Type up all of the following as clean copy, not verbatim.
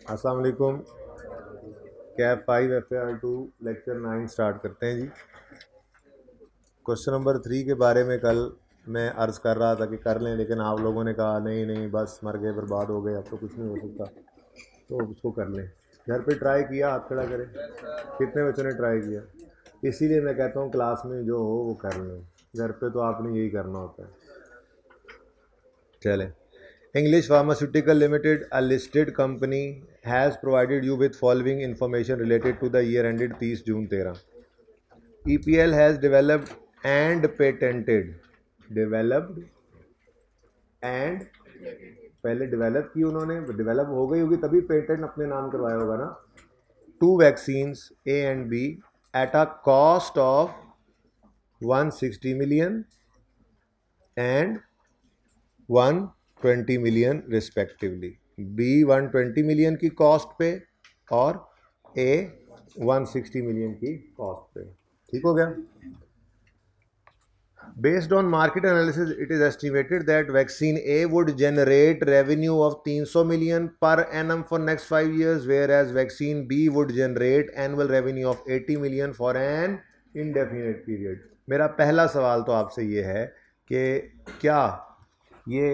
अस्सलाम वालेकुम। Cap 5 FAR 2 lecture 9 start करते हैं जी। क्वेश्चन नंबर 3 के बारे में कल मैं अर्ज़ कर रहा था कि कर लें, लेकिन आप लोगों ने कहा नहीं नहीं बस मर गए, बर्बाद हो गए, अब तो कुछ नहीं हो सकता, तो उसको कर लें। घर पे ट्राई किया, हाथ खड़ा करें। कितने बच्चों ने ट्राई किया? इसीलिए मैं कहता हूँ क्लास में जो हो वो कर लें, घर पे तो आपने यही करना होता है। चलें। English Pharmaceutical Limited, a listed company, has provided you with following information related to the year ended 30 June 13. EPL has developed and patented, developed and पहले डेवलप की उन्होंने, डेवलप हो गई होगी तभी पेटेंट अपने नाम करवाया होगा ना। 2 vaccines A and B at a cost of 160 million and 120 million respectively. B 120 million की कॉस्ट पे और ए 160 मिलियन की कॉस्ट पे। ठीक हो गया। Based on market analysis, it is estimated that vaccine A would generate revenue of 300 million per annum for next 5 years, whereas vaccine B would generate annual revenue of 80 million for an indefinite period. मेरा पहला सवाल तो आपसे ये है कि क्या ये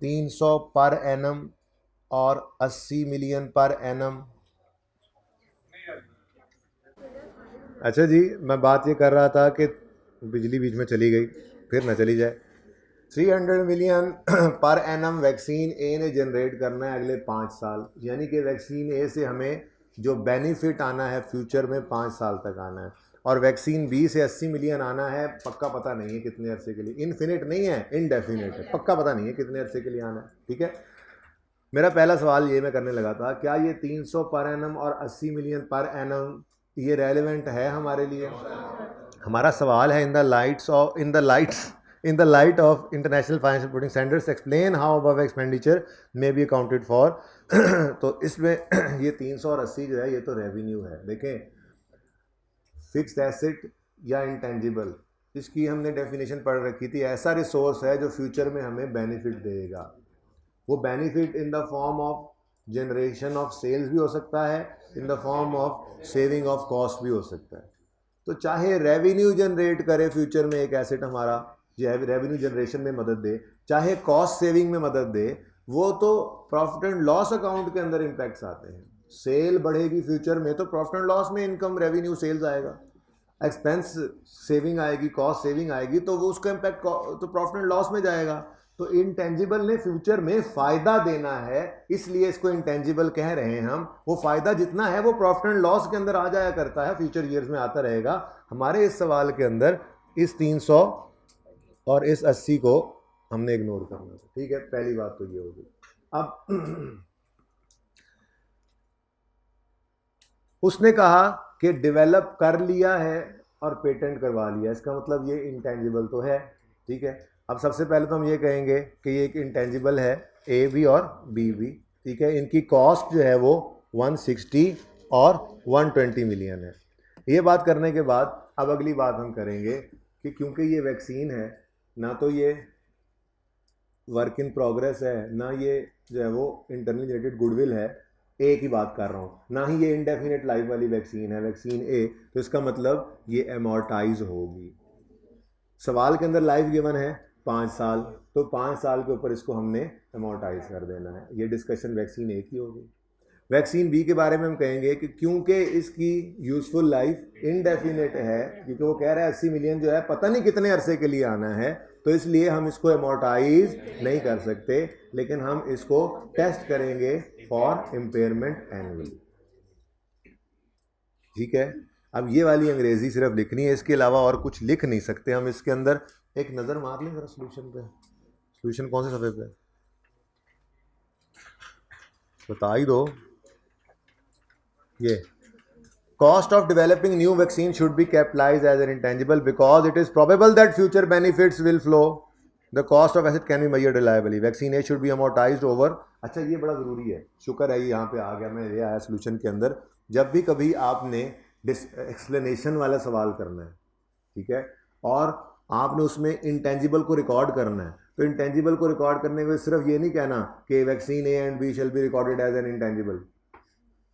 300 पर एनम और 80 मिलियन पर एनम, अच्छा जी, मैं बात ये कर रहा था कि बिजली बीच में चली गई, फिर ना चली जाए। 300 मिलियन पर एनम वैक्सीन ए ने जनरेट करना है अगले 5 साल, यानी कि वैक्सीन ए से हमें जो बेनिफिट आना है फ्यूचर में 5 साल तक आना है। और वैक्सीन बी से 80 मिलियन आना है, पक्का पता नहीं है कितने अरसे के लिए, इनफिनिट नहीं है, इनडेफिनिट है, पक्का पता नहीं है कितने अरसे के लिए आना है। ठीक है। मेरा पहला सवाल ये मैं करने लगा था, क्या ये 300 पर एनम और 80 मिलियन पर एनम ये रेलिवेंट है हमारे लिए? हमारा सवाल है, in the light of international financial reporting standards explain how above expenditure may be accounted for. तो इसमें ये 300 और 80 जो है ये तो रेवेन्यू है। देखें, फिक्स्ड एसेट या इंटेंजिबल, इसकी हमने डेफिनेशन पढ़ रखी थी, ऐसा रिसोर्स है जो फ्यूचर में हमें बेनिफिट देगा। वो benefit in the form of generation of sales भी हो सकता है, in the form of saving of cost भी हो सकता है। तो चाहे रेवेन्यू जनरेट करे फ्यूचर में एक एसेट हमारा, जो रेवेन्यू जनरेशन में मदद दे, चाहे कॉस्ट सेविंग में मदद दे, वो तो प्रॉफिट एंड लॉस अकाउंट के अंदर इम्पैक्ट्स आते हैं। सेल बढ़ेगी फ्यूचर में तो प्रॉफिट एंड लॉस में इनकम रेवेन्यू सेल्स आएगा, एक्सपेंस सेविंग आएगी, कॉस्ट सेविंग आएगी, तो वो उसका इम्पैक्ट तो प्रॉफिट एंड लॉस में जाएगा। तो इंटेंजिबल ने फ्यूचर में फायदा देना है, इसलिए इसको इंटेंजिबल कह रहे हैं हम। वो फायदा जितना है वो प्रॉफिट एंड लॉस के अंदर आ जाया करता है, फ्यूचर ईयर्स में आता रहेगा। हमारे इस सवाल के अंदर इस 300 और इस 80 को हमने इग्नोर करना है। ठीक है, पहली बात तो ये होगी। अब उसने कहा कि डेवलप कर लिया है और पेटेंट करवा लिया, इसका मतलब ये इंटेंजिबल तो है। ठीक है। अब सबसे पहले तो हम ये कहेंगे कि ये एक इंटेंजिबल है, ए भी और बी भी। ठीक है। इनकी कॉस्ट जो है वो 160 और 120 मिलियन है। ये बात करने के बाद अब अगली बात हम करेंगे कि क्योंकि ये वैक्सीन है, ना तो ये वर्क इन प्रोग्रेस है, ना ये जो है वो इंटरनली जनरेटेड गुडविल है, ए की बात कर रहा हूँ, ना ही ये इंडेफिनिट लाइफ वाली वैक्सीन है, वैक्सीन ए। तो इसका मतलब ये एमोर्टाइज होगी। सवाल के अंदर लाइफ गिवन है 5 साल, तो 5 साल के ऊपर इसको हमने एमोर्टाइज कर देना है। ये डिस्कशन वैक्सीन ए की होगी। वैक्सीन बी के बारे में हम कहेंगे कि क्योंकि इसकी यूजफुल लाइफ इनडेफिनेट है, क्योंकि वो कह रहा है 80 मिलियन जो है पता नहीं कितने अरसे के लिए आना है, तो इसलिए हम इसको एमोर्टाइज नहीं कर सकते, लेकिन हम इसको टेस्ट करेंगे फॉर इम्पेयरमेंट एनुअली। ठीक है। अब ये वाली अंग्रेजी सिर्फ लिखनी है, इसके अलावा और कुछ लिख नहीं सकते हम इसके अंदर। एक नज़र मार लें जरा सोल्यूशन पे। सोल्यूशन कौन से सफ़े पे बता ही दो। ये cost of developing new vaccine should be capitalized as an intangible because it is probable that future benefits will flow. The cost of asset can be measured reliably. Vaccine A should be amortized over. अच्छा, ये बड़ा ज़रूरी है, शुक्र है ये यहाँ पे आ गया, मैं ये आया सोल्यूशन के अंदर। जब भी कभी आपने एक्सप्लेनेशन वाला सवाल करना है, ठीक है, और आपने उसमें इंटेंजिबल को रिकॉर्ड करना है, तो इंटेंजिबल को रिकॉर्ड करने में सिर्फ ये नहीं कहना कि vaccine A and B shall be recorded as an intangible.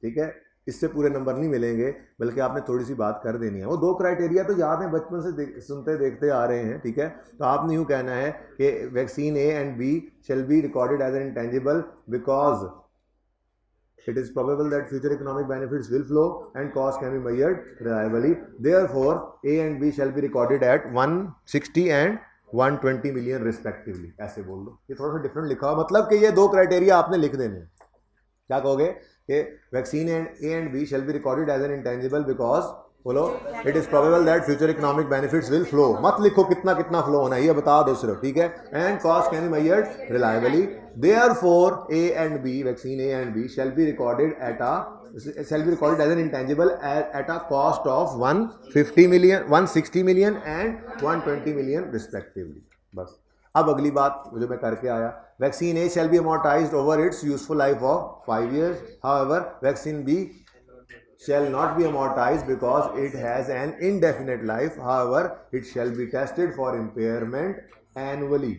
ठीक है, इससे पूरे नंबर नहीं मिलेंगे, बल्कि आपने थोड़ी सी बात कर देनी है। वो 2 क्राइटेरिया तो याद है, बचपन से सुनते देखते आ रहे हैं, ठीक है। तो आपने यूँ कहना है कि vaccine A and B shall be recorded as an intangible because it is probable that future economic benefits will flow and cost can be measured reliably. Therefore, A and B shall be recorded at 160 and 120 million respectively. ऐसे बोल दो, ये थोड़ा सा different लिखा हुआ, मतलब कि ये 2 क्राइटेरिया आपने लिख देने हैं। क्या कहोगे कि vaccine and A and B shall be recorded as an intangible because, बोलो, it is probable that future economic benefits will flow. मत लिखो कितना कितना फ्लो होना है, ये बता दो सिर्फ, ठीक है। And cost can be measured reliably. Therefore A and B, vaccine A and B shall be recorded as an intangible at a cost of 150 million, 160 million and 120 million respectively. बस। अब अगली बात जो मैं करके आया, vaccine A shall be amortized over its useful life of 5 years. However, vaccine B shall not be amortized because it has an indefinite life. However, it shall be tested for impairment annually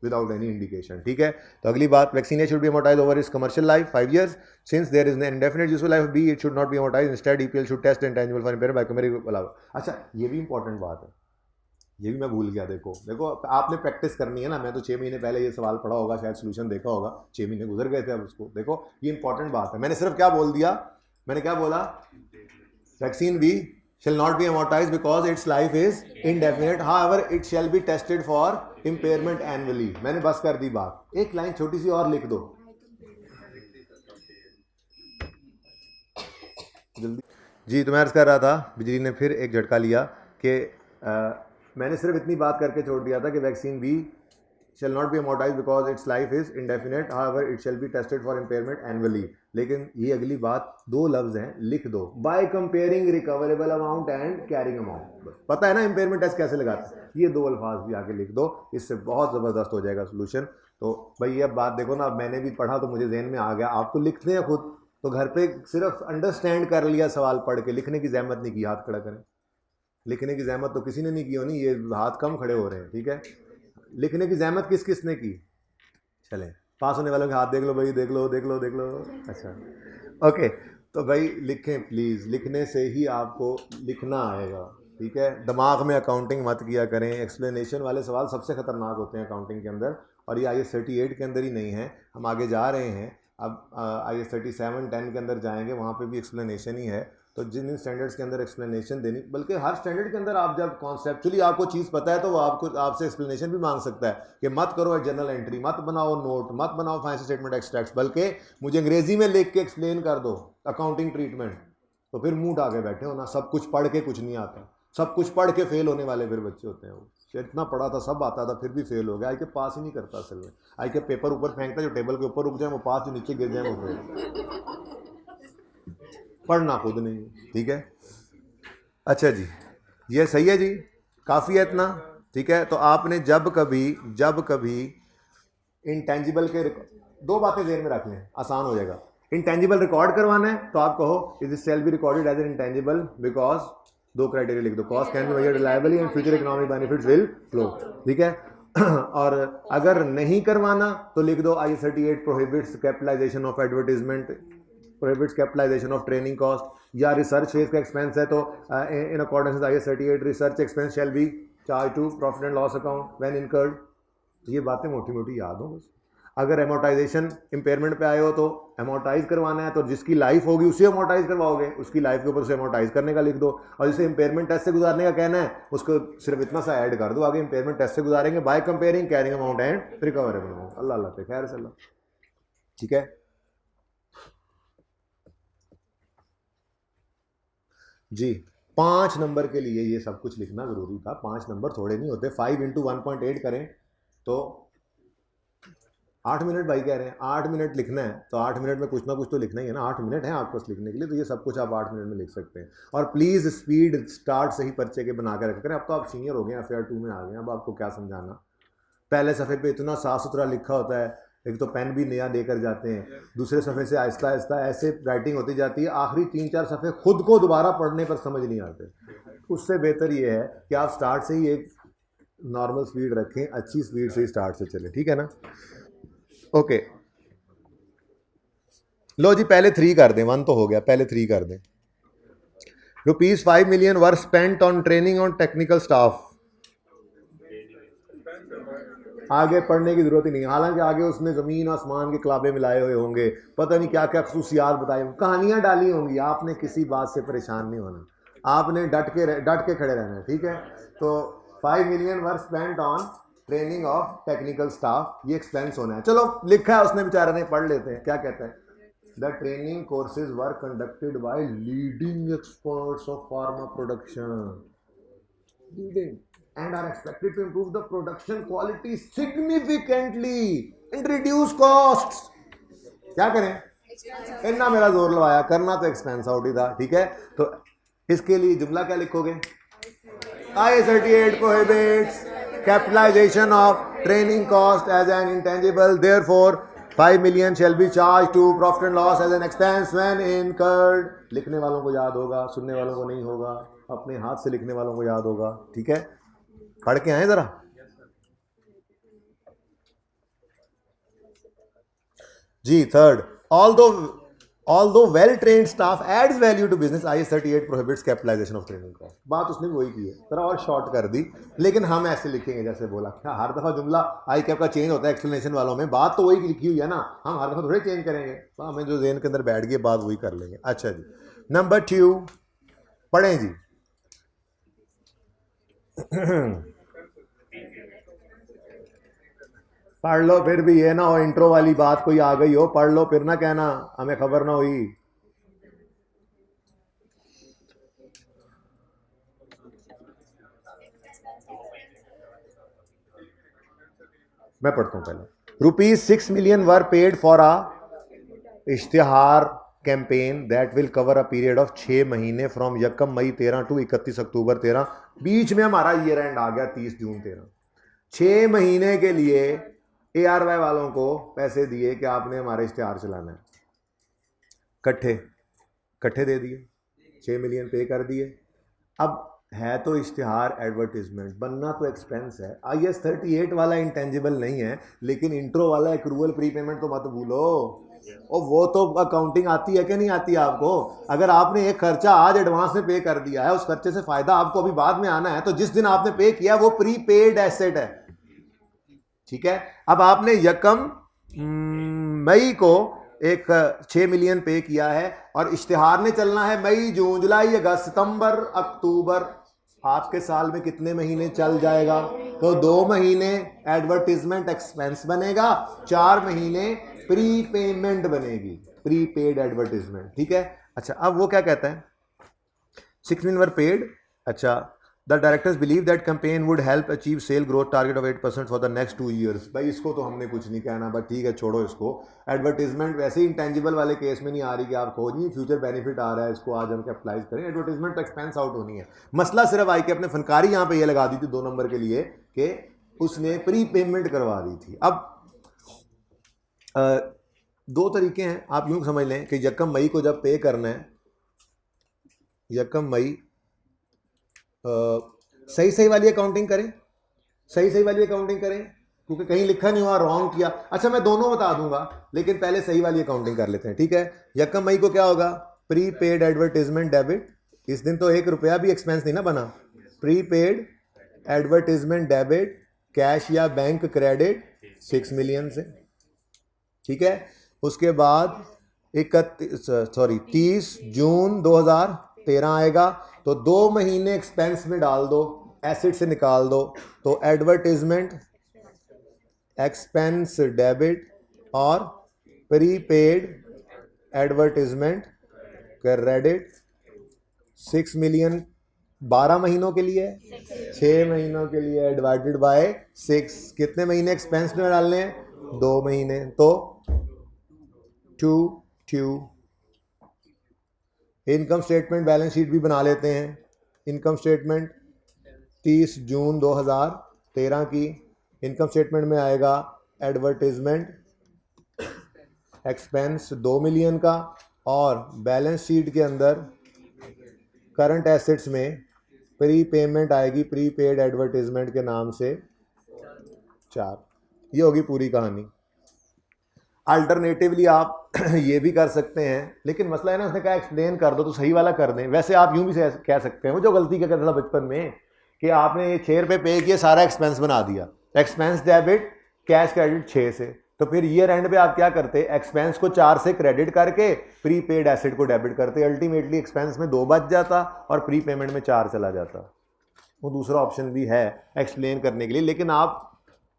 without any indication. ठीक है, तो अगली बात, vaccine A should be amortized over its commercial life 5 years. Since there is an indefinite useful life of B, it should not be amortized. Instead, EPL should test intangible for impairment by commercial allowance. अच्छा, ये भी important बात है, ये भी मैं भूल गया। देखो आपने प्रैक्टिस करनी है ना। मैं तो 6 महीने पहले ये सवाल पढ़ा होगा, शायद सोल्यूशन देखा होगा, 6 महीने गुजर गए थे अब उसको। देखो ये इंपॉर्टेंट बात है। मैंने सिर्फ क्या बोल दिया, मैंने क्या बोला, vaccine B shall not be amortized because its life is indefinite. However, it shall be tested for impairment annually. मैंने बस कर दी बात। एक लाइन छोटी सी और लिख दो जल्दी जी। तो मैं अर्ज कर रहा था, बिजली ने फिर एक झटका लिया कि मैंने सिर्फ इतनी बात करके छोड़ दिया था कि vaccine B shall not be amortized because its life is indefinite. However, it shall be tested for impairment annually. लेकिन ये अगली बात 2 लफ्ज हैं, लिख दो, by comparing recoverable amount and carrying amount. पता है ना इम्पेयरमेंट टेस्ट कैसे लगाते हैं, ये 2 अल्फाज भी आगे लिख दो, इससे बहुत ज़बरदस्त हो जाएगा सोल्यूशन। तो भाई ये बात देखो ना, मैंने भी पढ़ा तो मुझे जहन में आ गया, आप तो लिखते हैं खुद, तो घर पे सिर्फ अंडरस्टैंड कर लिया सवाल पढ़ के, लिखने की जहमत नहीं की। हाथ खड़ा करें, लिखने की जहमत तो किसी ने नहीं की होनी, ये हाथ कम खड़े हो रहे हैं, ठीक है। लिखने की जहमत किस किस ने की, चले पास होने वालों के हाथ देख लो भाई, देख लो देख लो देख लो। अच्छा ओके, तो भाई लिखें प्लीज़, लिखने से ही आपको लिखना आएगा, ठीक है। दिमाग में अकाउंटिंग मत किया करें। एक्सप्लेनेशन वाले सवाल सबसे ख़तरनाक होते हैं अकाउंटिंग के अंदर, और ये IAS 38 के अंदर ही नहीं है, हम आगे जा रहे हैं। अब IAS 37, 10 के अंदर जाएंगे, वहाँ पे भी एक्सप्लेनेशन ही है। तो जिन स्टैंडर्ड्स के अंदर एक्सप्लेनेशन देनी, बल्कि हर स्टैंडर्ड के अंदर आप जब कॉन्सेप्चुअली आपको चीज़ पता है तो वो आपसे एक्सप्लेनेशन भी मांग सकता है कि मत करो जर्नल एंट्री, मत बनाओ नोट, मत बनाओ फाइनेंशियल स्टेटमेंट एक्सट्रैक्ट्स, बल्कि मुझे अंग्रेजी में लिख के एक्सप्लेन कर दो अकाउंटिंग ट्रीटमेंट। तो फिर मुंह ढाके बैठे हो ना, सब कुछ पढ़ के कुछ नहीं आता, सब कुछ पढ़ के फेल होने वाले फिर बच्चे होते हैं। वो इतना पढ़ा था, सब आता था, फिर भी फेल हो गया। आई के पास ही नहीं करता असल में, आई के पेपर ऊपर फेंकता, जो टेबल के ऊपर रुक जाए वो पास, जो नीचे गिर जाए वो फेल। पढ़ना खुद नहीं, ठीक है। अच्छा जी, ये सही है जी, काफ़ी है इतना, ठीक है। तो आपने जब कभी इंटेंजिबल के 2 बातें ज़हन में रख लें, आसान हो जाएगा। इंटेंजिबल रिकॉर्ड करवाना है तो आप कहो is this shall be recorded as an intangible because 2 criteria लिख दो, cost can be measured reliably and future economic benefits will flow, ठीक है। और अगर नहीं करवाना तो लिख दो IAS 38 prohibits capitalisation of advertisement, prohibits capitalisation of training cost, या रिसर्च फेज का एक्सपेंस है तो in accordance with IAS 38 research expense shall be charge to profit and loss account when incurred. तो ये बातें मोटी मोटी याद हो बस। अगर एमोर्टाइजेशन इम्पेयरमेंट पे आए हो तो एमोर्टाइज करवाना है, तो जिसकी लाइफ होगी उसे एमोर्टाइज करवाओगे, उसकी लाइफ के ऊपर उसे एमोर्टाइज करने का लिख दो। और जिसे इम्पेयरमेंट टेस्ट से गुजारने का कहना है उसको सिर्फ इतना सा ऐड कर दो आगे, इम्पेयरमेंट टेस्ट से गुजारेंगे by comparing carrying amount and recoverable amount. अल्लाह अल्लाह पे खैर सल्ला, ठीक है जी। 5 नंबर के लिए ये सब कुछ लिखना जरूरी था, 5 नंबर थोड़े नहीं होते। 5 × 1.8 करें तो 8 मिनट भाई कह रहे हैं, 8 मिनट लिखना है तो 8 मिनट में कुछ ना कुछ तो लिखना ही है ना। 8 मिनट है आपको लिखने के लिए, तो ये सब कुछ आप 8 मिनट में लिख सकते हैं। और प्लीज़ स्पीड स्टार्ट से ही पर्चे के बना के रखा करें। अब तो आप सीनियर हो गए, FAR 2 में आ गए, अब आपको क्या समझाना। पहले सफ़े पे इतना साफ़ सुथरा लिखा होता है, एक तो पेन भी नया देकर जाते हैं, दूसरे सफ़े से आहिस्ता आहिस्ता ऐसे राइटिंग होती जाती है, आखिरी 3-4 सफ़े खुद को दोबारा पढ़ने पर समझ नहीं आते। उससे बेहतर ये है कि आप स्टार्ट से ही एक नॉर्मल स्पीड रखें, अच्छी स्पीड से ही स्टार्ट से चले, ठीक है ना। ओके, लो जी पहले 3 कर दें, 1 तो हो गया, पहले 3 कर दें। ₹5 million were spent on training on technical staff. आगे पढ़ने की जरूरत ही नहीं, हालांकि आगे उसने जमीन आसमान के कलाबे मिलाए हुए होंगे, पता नहीं क्या क्या खसूसियात बताए, कहानियां डाली होंगी। आपने किसी बात से परेशान नहीं होना, आपने डट के खड़े रहना है, ठीक है। तो 5 million were spent on training of technical staff, ये एक्सपेंस होना है। चलो लिखा है उसने बेचारे ने, पढ़ लेते हैं क्या कहता है। The training courses were conducted by leading experts of pharma production, leading, and are expected to improve the production quality significantly and reduce costs। क्या करें, इतना मेरा जोर लगाया, करना तो एक्सपेंस आउट ही था, ठीक है। तो इसके लिए जुमला क्या लिखोगे, IAS 38 prohibits capitalization of training cost as an intangible, therefore 5 million shall be charged to profit and loss as an expense when incurred। लिखने वालों को याद होगा, सुनने वालों को नहीं होगा, अपने हाथ से लिखने वालों को याद होगा, ठीक है। पढ़ के आए जरा। जी third, although well trained staff adds value to business, IAS 38 prohibits capitalization of training cost। बात उसने भी वही की है, जरा और शॉर्ट कर दी, लेकिन हम ऐसे लिखेंगे जैसे बोला। क्या हर दफा जुमला आई कैप का चेंज होता है एक्सप्लेनेशन वालों में, बात तो वही लिखी हुई है ना, हम हर दफा थोड़े चेंज करेंगे, तो हमें जो जेन के अंदर बैठ गई बात वही कर लेंगे। अच्छा जी, नंबर 2 पढ़ें जी। पढ़ लो, फिर भी ये ना हो इंट्रो वाली बात कोई आ गई हो, पढ़ लो फिर ना कहना हमें खबर ना हुई। मैं पढ़ता हूं पहले। ₹6 million were paid for a इश्तिहार campaign that will cover a period of 6 महीने फ्रॉम 1 मई 13 टू 31 अक्टूबर 13। बीच में हमारा ईयर एंड आ गया 30 जून 13। 6 महीने के लिए ARY वालों को पैसे दिए कि आपने हमारा इश्तिहार चलाना है, कट्ठे दे दिए, 6 मिलियन पे कर दिए। अब है तो इश्तिहार एडवर्टीजमेंट, बनना तो एक्सपेंस है। IAS 38 वाला इंटेंजिबल नहीं है, लेकिन इंट्रो वाला एक्रूअल प्री पेमेंट तो मत भूलो, और वो तो अकाउंटिंग आती है कि नहीं आती है आपको। अगर आपने एक खर्चा आज एडवांस में पे कर दिया है, उस खर्चे से फायदा आपको अभी बाद में आना है, तो जिस दिन आपने पे किया वो प्री पेड एसेट है, ठीक है। अब आपने 1 मई को एक 6 मिलियन पे किया है, और इश्तिहार ने चलना है मई जून जुलाई अगस्त सितंबर अक्टूबर। आपके साल में कितने महीने चल जाएगा, तो 2 महीने एडवर्टीजमेंट एक्सपेंस बनेगा, 4 महीने प्री पेमेंट बनेगी, प्री पेड एडवर्टीजमेंट, ठीक है। अच्छा अब वो क्या कहता है, 6 million वर पेड। अच्छा, the directors believe that campaign would help achieve sale growth target of 8% for the next 2 years। भाई इसको तो हमने कुछ नहीं कहना, बट ठीक है छोड़ो इसको। एडवर्टीजमेंट वैसे ही इंटेंजिबल वाले केस में नहीं आ रही कि आप खोजिए फ्यूचर बेनिफिट आ रहा है, इसको आज हम कैपिटलाइज करें, एडवर्टीजमेंट तो एक्सपेंस आउट होनी है। मसला सिर्फ आई के अपने फनकारी यहाँ पे ये लगा दी थी 2 नंबर के लिए कि उसने प्री पेमेंट करवा दी थी। अब 2 तरीके हैं, आप यूँ समझ लें कि 1 मई को जब पे करना है, 1 मई सही वाली अकाउंटिंग करें, सही वाली अकाउंटिंग करें, क्योंकि कहीं लिखा नहीं हुआ रॉन्ग किया। अच्छा मैं दोनों बता दूंगा, लेकिन पहले सही वाली अकाउंटिंग कर लेते हैं, ठीक है। 1 मई को क्या होगा, प्री पेड एडवर्टीजमेंट डेबिट। इस दिन तो 1 रुपया भी एक्सपेंस नहीं ना बना। Pre paid advertisement debit, cash या बैंक क्रेडिट 6 मिलियन से, ठीक है। उसके बाद 30 जून 2013 आएगा, तो 2 महीने एक्सपेंस में डाल दो, एसिड से निकाल दो, तो एडवर्टीजमेंट एक्सपेंस डेबिट और प्रीपेड एडवर्टीजमेंट क्रेडिट 6 मिलियन 12 महीनों के लिए, 6 महीनों के लिए डिवाइडेड बाय 6। कितने महीने एक्सपेंस में डालने हैं, 2 महीने, तो 2 इनकम स्टेटमेंट बैलेंस शीट भी बना लेते हैं। इनकम स्टेटमेंट 30 जून 2013 की इनकम स्टेटमेंट में आएगा एडवर्टीजमेंट एक्सपेंस 2 मिलियन का, और बैलेंस शीट के अंदर करंट एसेट्स में प्री पेमेंट आएगी प्री पेड एडवर्टीजमेंट के नाम से 4। ये होगी पूरी कहानी। अल्टरनेटिवली आप ये भी कर सकते हैं, लेकिन मसला है ना, उसने कहा एक्सप्लेन कर दो तो सही वाला कर दें। वैसे आप यूं भी कह सकते हैं, वो जो गलती क्या करता था बचपन में कि आपने ये 6 रुपये पे किए, सारा एक्सपेंस बना दिया, एक्सपेंस डेबिट कैश क्रेडिट 6 से, तो फिर ईयर एंड पे आप क्या करते, एक्सपेंस को 4 से क्रेडिट करके प्री पेड एसेट को डेबिट करते, अल्टीमेटली एक्सपेंस में 2 बच जाता और प्री पेमेंट में 4 चला जाता। वो दूसरा ऑप्शन भी है एक्सप्लेन करने के लिए, लेकिन आप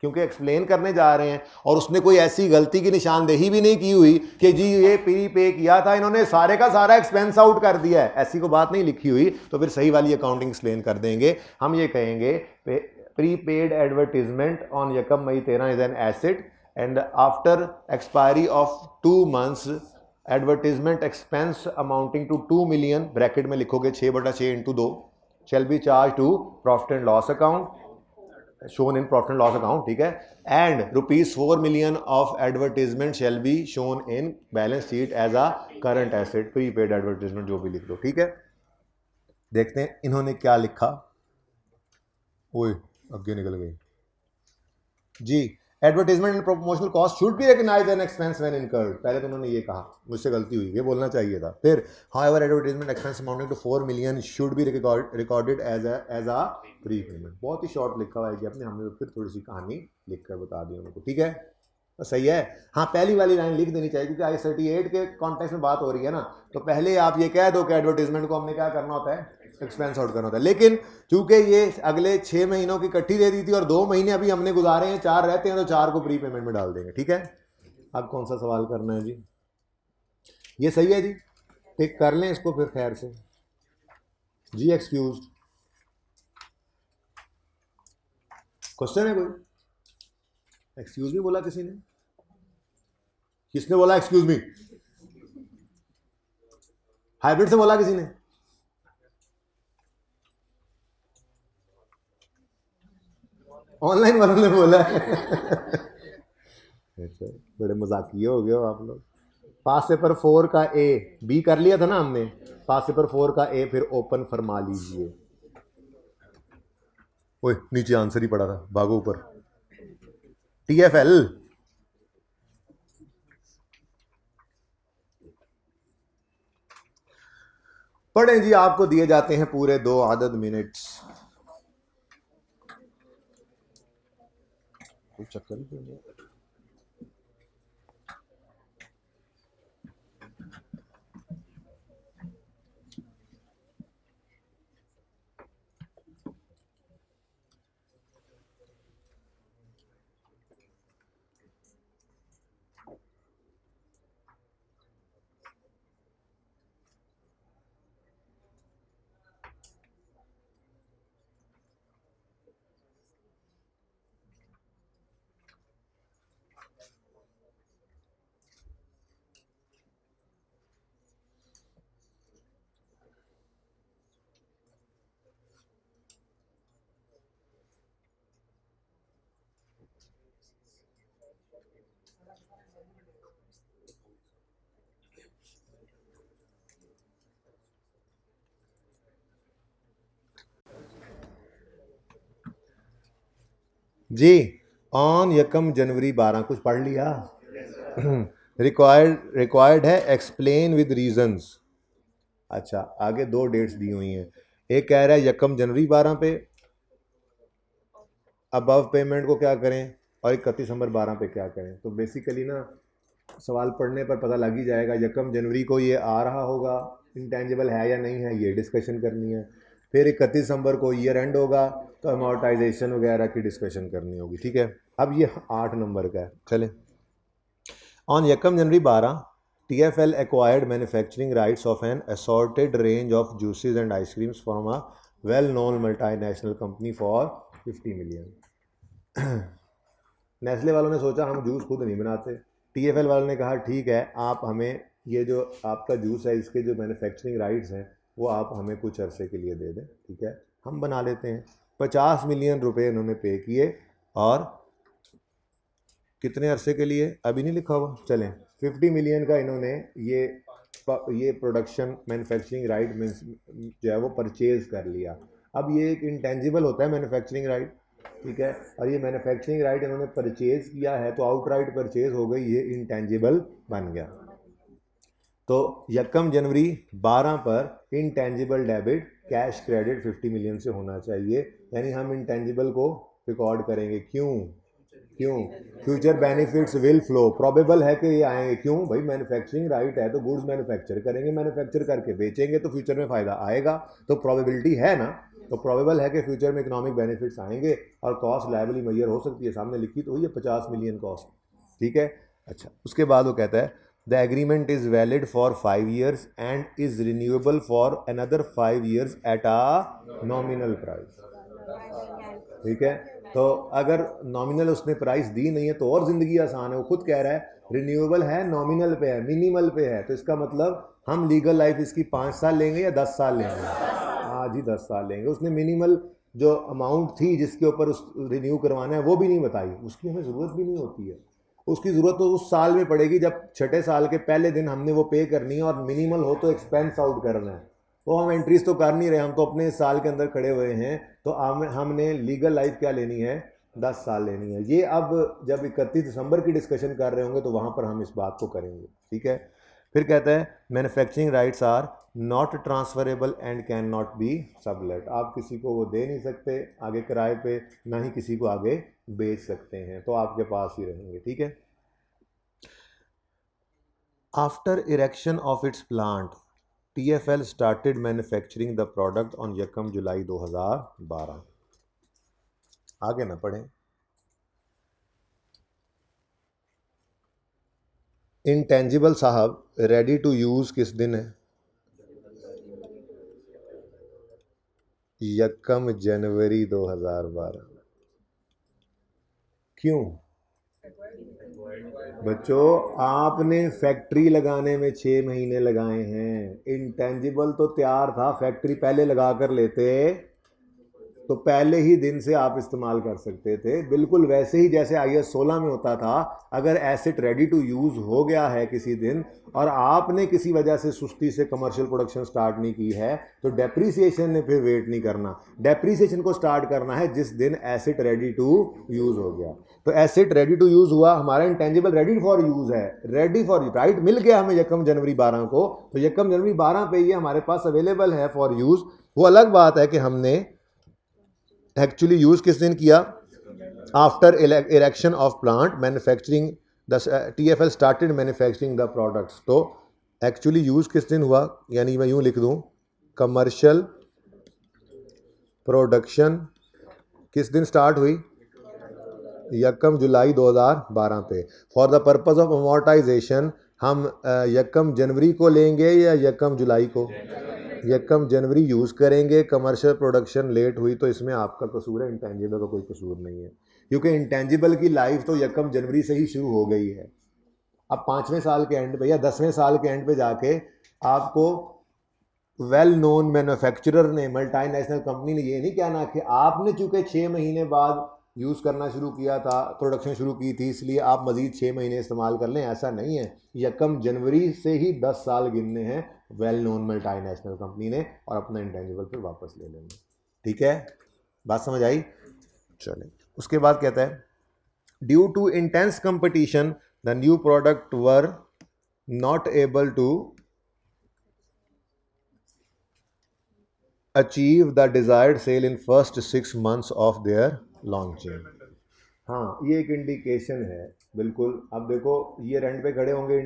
क्योंकि एक्सप्लेन करने जा रहे हैं और उसने कोई ऐसी गलती की निशानदेही भी नहीं की हुई कि जी ये प्री पे किया था, इन्होंने सारे का सारा एक्सपेंस आउट कर दिया है, ऐसी कोई बात नहीं लिखी हुई, तो फिर सही वाली अकाउंटिंग एक्सप्लेन कर देंगे। हम ये कहेंगे प्री पेड एडवर्टीजमेंट ऑन यकम मई 13 is an asset and after expiry of 2 months advertisement expense amounting to 2 million, bracket में लिखोगे 6/6 × 2, shall be charged to profit and loss account, shown in profit and loss account, ठीक है, and ₹4 million of advertisement shall be shown in balance sheet as a current asset, prepaid advertisement जो भी लिख दो, ठीक है। देखते हैं इन्होंने क्या लिखा। ओए आगे निकल गई जी। Advertisement and promotional cost should be recognised an expense when incurred, पहले तो उन्होंने ये कहा, मुझसे गलती हुई, ये बोलना चाहिए था। फिर however advertisement expense amounting to 4 million should be recorded as a prepayment. बहुत ही शॉर्ट लिखा हुआ है कि आपने, हमने तो फिर थोड़ी सी कहानी लिख कर बता दी उनको, ठीक है, तो सही है। हाँ, पहली वाली लाइन लिख देनी चाहिए क्योंकि I-38 के कॉन्टेक्स्ट में बात हो रही है ना, तो पहले आप ये कह दो कि एडवर्टाइजमेंट को हमने क्या करना होता है, एक्सपेंस आउट करना होता है। लेकिन चूंकि ये अगले 6 महीनों की इकट्ठी दे दी थी और 2 महीने अभी हमने गुजारे हैं, 4 रहते हैं, तो 4 को प्री पेमेंट में डाल देंगे, ठीक है। अब कौन सा सवाल करना है जी, ये सही है जी, टिक कर लें इसको फिर खैर से जी। एक्सक्यूज क्वेश्चन है कोई? एक्सक्यूज मी बोला किसी ने? किसने बोला एक्सक्यूज मी? हाइब्रिड से बोला किसी ने? ऑनलाइन वालों ने बोला है। बड़े मजाकिये हो गए हो आप लोग। पास पेपर 4 का ए बी कर लिया था ना हमने, पास पेपर 4 का ए फिर ओपन फरमा लीजिए। ओए नीचे आंसर ही पड़ा था, भागो ऊपर। TFL पढ़ें जी, आपको दिए जाते हैं पूरे 2 आदद मिनट्स। चक्कर ही जी। ऑन यकम जनवरी 12 कुछ पढ़ लिया? रिक्वायर्ड है एक्सप्लेन विद रीजंस। अच्छा, आगे 2 डेट्स दी हुई हैं, एक कह रहा है यकम जनवरी 12 पे अबव पेमेंट को क्या करें और 31 दिसंबर 12 पे क्या करें। तो बेसिकली ना सवाल पढ़ने पर पता लग ही जाएगा, यकम जनवरी को ये आ रहा होगा, इंटेंजिबल है या नहीं है, ये डिस्कशन करनी है। फिर 31 दिसंबर को ईयर एंड होगा तो अमोर्टाइजेशन वगैरह की डिस्कशन करनी होगी, ठीक है। अब ये 8 नंबर का है, चलें। ऑन यकम जनवरी 12 TFL acquired manufacturing rights of an assorted range of juices and ice creams from a well-known multinational company for 50 million। Nestle वालों ने सोचा हम जूस खुद नहीं बनाते, TFL वालों ने कहा ठीक है, आप हमें ये जो आपका जूस है इसके जो मैन्युफैक्चरिंग राइट्स हैं वो आप हमें कुछ अरसे के लिए दे दें, ठीक है, हम बना लेते हैं। 50 मिलियन रुपए इन्होंने पे किए और कितने अरसे के लिए अभी नहीं लिखा हुआ, चलें 50 मिलियन का इन्होंने ये प्रोडक्शन मैन्युफैक्चरिंग राइट जो है वो परचेज कर लिया। अब ये एक इंटेंजिबल होता है मैन्युफैक्चरिंग राइट, ठीक है। और ये मैन्युफैक्चरिंग राइट इन्होंने परचेज किया है, तो आउटराइट परचेज हो गई, ये इंटेंजिबल बन गया। तो यकम जनवरी 12 पर intangible debit cash credit 50 million से होना चाहिए, यानी हम इंटेंजिबल को रिकॉर्ड करेंगे। क्यों? क्यों? Future benefits will flow, probable है कि ये आएंगे। क्यों भाई? मैन्युफैक्चरिंग राइट है तो गुड्स मैन्युफैक्चर करेंगे, मैन्युफैक्चर करके बेचेंगे तो फ्यूचर में फ़ायदा आएगा, तो प्रोबेबिलिटी है ना। तो प्रोबेबल है कि फ्यूचर में इकोनॉमिक बेनिफिट्स आएंगे और कॉस्ट लायबली मैयर हो सकती है, सामने लिखी तो हुई है 50 मिलियन कॉस्ट। ठीक है। अच्छा, उसके बाद वो कहता है the agreement is valid for 5 years and is renewable for another 5 years at a nominal price. ठीक है। तो अगर नॉमिनल उसने प्राइस दी नहीं है तो और ज़िंदगी आसान है। वो खुद कह रहा है रिन्यूएबल है, नॉमिनल पे है, मिनिमल पे है, तो इसका मतलब हम लीगल लाइफ इसकी 5 साल लेंगे या 10 साल लेंगे? आज ही 10 साल लेंगे। उसने मिनिमल जो अमाउंट थी जिसके ऊपर उस रिन्यू करवाना है वो भी नहीं बताई, उसकी हमें ज़रूरत भी नहीं होती है। उसकी ज़रूरत तो उस साल में पड़ेगी जब छठे साल के पहले दिन हमने वो पे करनी है, और मिनिमल हो तो एक्सपेंस आउट करना है। वो हम एंट्रीज तो कर नहीं रहे, हम तो अपने साल के अंदर खड़े हुए हैं, तो हमने लीगल लाइफ क्या लेनी है? 10 साल लेनी है। ये अब जब 31 दिसंबर की डिस्कशन कर रहे होंगे तो वहाँ पर हम इस बात को करेंगे। ठीक है। फिर कहता है manufacturing rights are not transferable and can not be sublet. आप किसी को वो दे नहीं सकते आगे किराए पे, ना ही किसी को आगे बेच सकते हैं, तो आपके पास ही रहेंगे। ठीक है। After erection of its plant TFL started manufacturing the product on यकम जुलाई 2012। आगे ना पढ़ें। इंटेंजिबल साहब रेडी टू यूज़ किस दिन है? यकम जनवरी 2012। क्यों? बच्चों, आपने फैक्ट्री लगाने में 6 महीने लगाए हैं, इंटेंजिबल तो तैयार था, फैक्ट्री पहले लगा कर लेते तो पहले ही दिन से आप इस्तेमाल कर सकते थे, बिल्कुल वैसे ही जैसे IS 16 में होता था। अगर एसेट रेडी टू यूज़ हो गया है किसी दिन और आपने किसी वजह से सुस्ती से कमर्शियल प्रोडक्शन स्टार्ट नहीं की है, तो डेप्रीसिएशन ने फिर वेट नहीं करना, डेप्रीसिएशन को स्टार्ट करना है जिस दिन एसेट रेडी टू यूज़ हो गया। तो एसेट रेडी टू यूज़ हुआ, हमारा इंटेंजिबल रेडी फॉर यूज़ है, रेडी फॉर राइट मिल गया हमें यकम जनवरी 12 को, तो यकम जनवरी 12 पे ये हमारे पास अवेलेबल है फॉर यूज़। वो अलग बात है कि हमने एक्चुअली यूज़ किस दिन किया? After erection of plant manufacturing the TFL started manufacturing the products. तो एक्चुअली यूज़ किस दिन हुआ? यानी मैं यूँ लिख दूँ, कमर्शियल प्रोडक्शन किस दिन स्टार्ट हुई? यकम जुलाई 2012 पे। For the purpose of amortisation हम यकम जनवरी को लेंगे या यकम जुलाई को? यकम जनवरी यूज़ करेंगे। कमर्शियल प्रोडक्शन लेट हुई तो इसमें आपका कसूर है, इंटेंजिबल का कोई कसूर नहीं है, क्योंकि इंटेंजिबल की लाइफ तो यकम जनवरी से ही शुरू हो गई है। अब 5वें साल के एंड पे या 10वें साल के एंड पे जाके आपको वेल नोन मैन्युफैक्चरर ने, मल्टीनेशनल कंपनी ने ये नहीं कहना कि आपने चूँकि 6 महीने बाद यूज़ करना शुरू किया था, प्रोडक्शन शुरू की थी, इसलिए आप मज़ीद 6 महीने इस्तेमाल कर लें। ऐसा नहीं है, यकम जनवरी से ही 10 साल गिनने हैं वेल नोन मल्टीनेशनल कंपनी ने, और अपना इंटेंजिबल फिर वापस ले लेंगे। ठीक है, बात समझ आई? चलें, उसके बाद कहता है due to intense competition the new product were not able to achieve the desired sale in first 6 months of their launching. हाँ, ये एक इंडिकेशन है बिल्कुल। अब देखो, ये रेंट पे खड़े होंगे,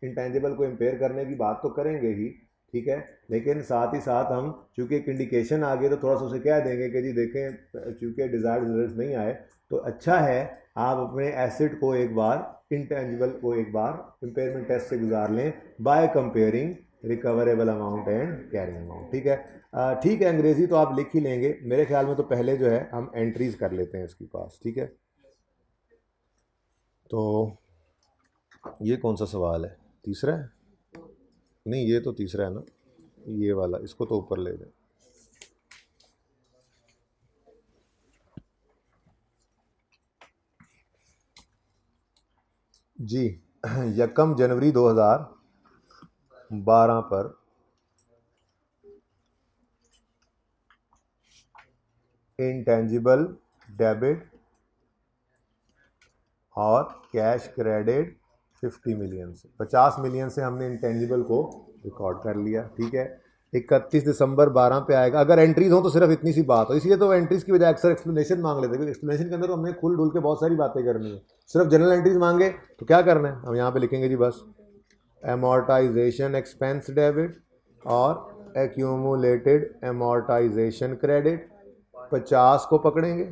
इंटेंजिबल को इम्पेयर करने की बात तो करेंगे ही, ठीक है, लेकिन साथ ही साथ हम चूँकि एक इंडिकेशन आ गई तो थोड़ा सा उसे कह देंगे कि जी देखें, चूँकि डिज़ायर्ड रिजल्ट नहीं आए तो अच्छा है आप अपने एसेट को एक बार, इंटेंजिबल को एक बार इम्पेयरमेंट टेस्ट से गुजार लें by comparing recoverable amount and carrying amount. ठीक है। ठीक है, अंग्रेज़ी तो आप लिख ही लेंगे, मेरे ख्याल में तो पहले जो है हम एंट्रीज कर लेते हैं इसके पास। ठीक है, तो ये कौन सा सवाल है? तीसरा है? नहीं, ये तो तीसरा है ना, ये वाला, इसको तो ऊपर ले दें। जी, यकम जनवरी 2012 पर इंटेंजिबल डेबिट और कैश क्रेडिट 50 मिलियन से, 50 मिलियन से हमने इंटेंजिबल को रिकॉर्ड कर लिया। ठीक है, 31 दिसंबर 12 पे आएगा। अगर एंट्रीज हो तो सिर्फ इतनी सी बात हो, इसलिए तो एंट्रीज की बजाय अक्सर एक्सप्लेनेशन मांग लेते हैं, क्योंकि एक्सप्लेनेशन के अंदर तो हमने खुल डुल के बहुत सारी बातें करनी है। सिर्फ जनरल एंट्रीज मांगे तो क्या करना है, हम यहाँ पे लिखेंगे जी बस एमोर्टाइजेशन एक्सपेंस डेबिट और एक्यूमुलेटेड एमोर्टाइजेशन क्रेडिट। 50 को पकड़ेंगे,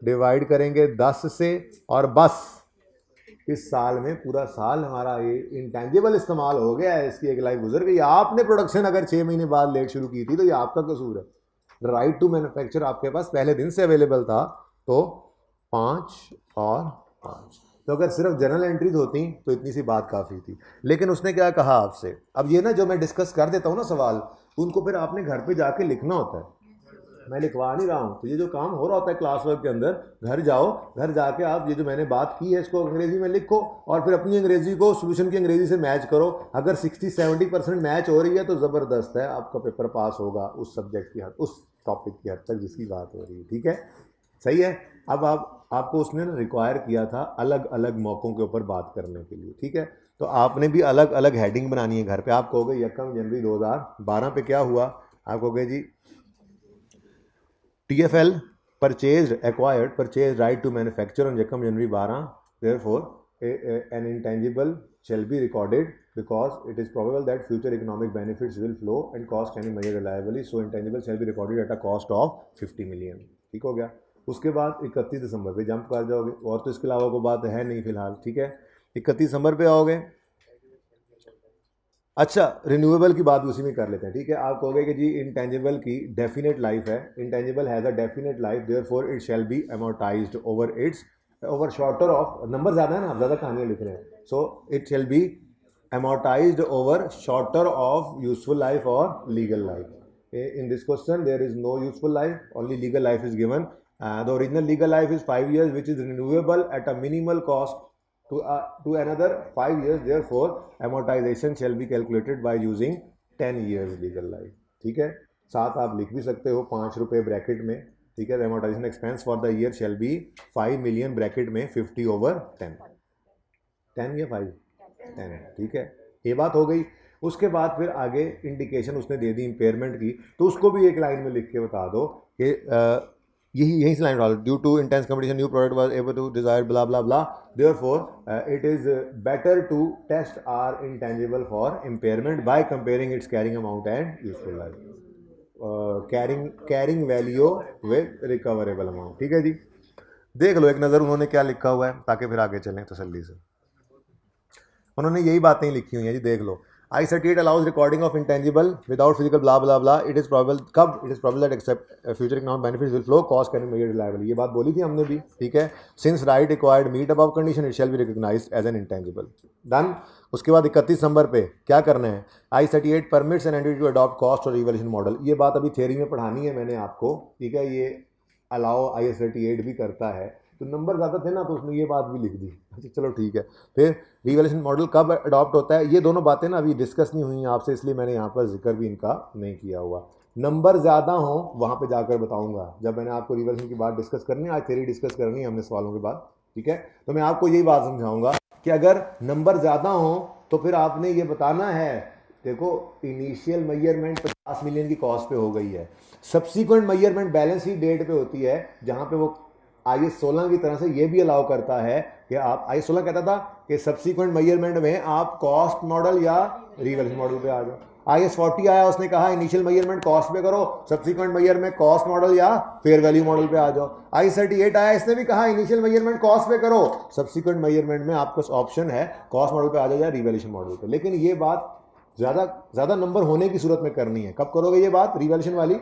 डिवाइड करेंगे 10 से, और बस इस साल में पूरा साल हमारा ये इंटेंजिबल इस्तेमाल हो गया है, इसकी एक लाइफ गुजर गई। आपने प्रोडक्शन अगर 6 महीने बाद लेट शुरू की थी तो ये आपका कसूर है। राइट टू मैन्युफैक्चर आपके पास पहले दिन से अवेलेबल था, तो 5 और 5। तो अगर सिर्फ जनरल एंट्रीज होती तो इतनी सी बात काफ़ी थी। लेकिन उसने क्या कहा आपसे, अब ये ना जो मैं डिस्कस कर देता हूँ ना सवाल, उनको फिर आपने घर पे जाके लिखना होता है, मैं लिखवा नहीं रहा हूँ। तो ये जो काम हो रहा होता है क्लास वर्क के अंदर, घर जाओ, घर जाके आप ये जो मैंने बात की है इसको अंग्रेजी में लिखो, और फिर अपनी अंग्रेजी को सोल्यूशन की अंग्रेजी से मैच करो। अगर 60-70% मैच हो रही है तो ज़बरदस्त है, आपका पेपर पास होगा उस सब्जेक्ट की हद, उस टॉपिक की हद तक जिसकी बात हो रही है। ठीक है, सही है। अब आपको उसने ना रिक्वायर किया था अलग अलग मौक़ों के ऊपर बात करने के लिए। ठीक है, तो आपने भी अलग अलग हेडिंग बनानी है घर पे। आप कहोगे 1 जनवरी 2012 पे क्या हुआ, आप कहोगे जी TFL acquired purchase right to manufacture on 1 January 12, therefore an intangible shall be recorded because it is probable that future economic benefits will flow and cost can be measured reliably, so intangible shall be recorded at a cost of 50 million। ठीक हो गया। उसके बाद 31 दिसंबर पे jump कर जाओगे, और तो इसके अलावा कोई बात है नहीं फिलहाल। ठीक है, 31 दिसंबर पे आओगे। अच्छा, रिन्यूएबल की बात उसी में कर लेते हैं। ठीक है, आप कहोगे कि जी इंटेंजिबल की डेफिनेट लाइफ है, intangible has a definite life, therefore it shall be amortised over shorter of, number ज़्यादा है ना, आप ज़्यादा कहानियाँ लिख रहे हैं, so it shall be amortised over shorter of useful life और legal life. In this question there is no useful life, only legal life is given. The original legal life is 5 years which is renewable at a minimal cost to another 5 years, therefore amortization shall be calculated by using 10 years legal life। ठीक है, साथ आप लिख भी सकते हो 5 रुपये bracket में। ठीक है, amortization expense for the year shall be 5 million bracket में 50/10, 10 या 5, 10। ठीक है, ये बात हो गई। उसके बाद फिर आगे इंडिकेशन उसने दे दी इम्पेयरमेंट की, तो उसको भी एक लाइन में लिख के बता दो कि यही से लाइन डालो, due to intense competition new product was able to desire blah blah blah, therefore it is better to test our intangible for impairment by comparing its carrying amount and useful life, carrying value with recoverable amount. ठीक है जी, देख लो एक नज़र उन्होंने क्या लिखा हुआ है, ताकि फिर आगे चलें तसल्ली से। उन्होंने यही बातें लिखी हुई हैं जी, देख लो। I38 allows recording of intangible without physical blah blah blah. It is probable that except future economic benefits will flow, cost can be measured reliably। ये बात बोली थी हमने भी। ठीक है, since right acquired meet above condition, it shall be recognized as an intangible। Done। उसके बाद 31 नंबर पे क्या करना है, I38 permits an entity to adopt cost or revaluation model। ये बात अभी थ्योरी में पढ़ानी है मैंने आपको। ठीक है, ये अलाउ I38 भी करता है, तो नंबर ज़्यादा थे ना तो उसने ये बात भी लिख दी। अच्छा चलो ठीक है। फिर रिवैल्यूएशन मॉडल कब अडॉप्ट होता है, ये दोनों बातें ना अभी डिस्कस नहीं हुई आपसे, इसलिए मैंने यहाँ पर जिक्र भी इनका नहीं किया हुआ। नंबर ज़्यादा हो वहाँ पे जाकर बताऊँगा, जब मैंने आपको रिवैल्यूएशन की बात डिस्कस करनी है, आज थ्योरी डिस्कस करनी है हमने सवालों के बाद। ठीक है, तो मैं आपको यही बात समझाऊँगा कि अगर नंबर ज़्यादा हो तो फिर आपने ये बताना है, देखो इनिशियल मेजरमेंट 50 मिलियन की कॉस्ट पे हो गई है, subsequent measurement balance sheet date पे होती है, जहाँ पे वो IAS 16 की तरह से ये भी अलाउ करता है कि आप, IAS 16 कहता था कि सब्सिक्वेंट मेजरमेंट में आप कॉस्ट मॉडल या रिवैल्यूएशन मॉडल पे आ जाओ। IAS 40 आया, उसने कहा इनिशियल मेजरमेंट कॉस्ट पे करो, सब्सिक्वेंट मेजरमेंट कॉस्ट मॉडल या फेयर वैल्यू मॉडल पे आ जाओ। IAS 38 आया, इसने भी कहा इनिशियल मेजरमेंट कॉस्ट पे करो, सब्सिक्वेंट मेजरमेंट में आपका ऑप्शन है कॉस्ट मॉडल पे आ जाओ या रिवैल्यूएशन मॉडल पे। लेकिन ये बात ज़्यादा नंबर होने की सूरत में करनी है। कब करोगे ये बात, रिवैल्यूएशन वाली,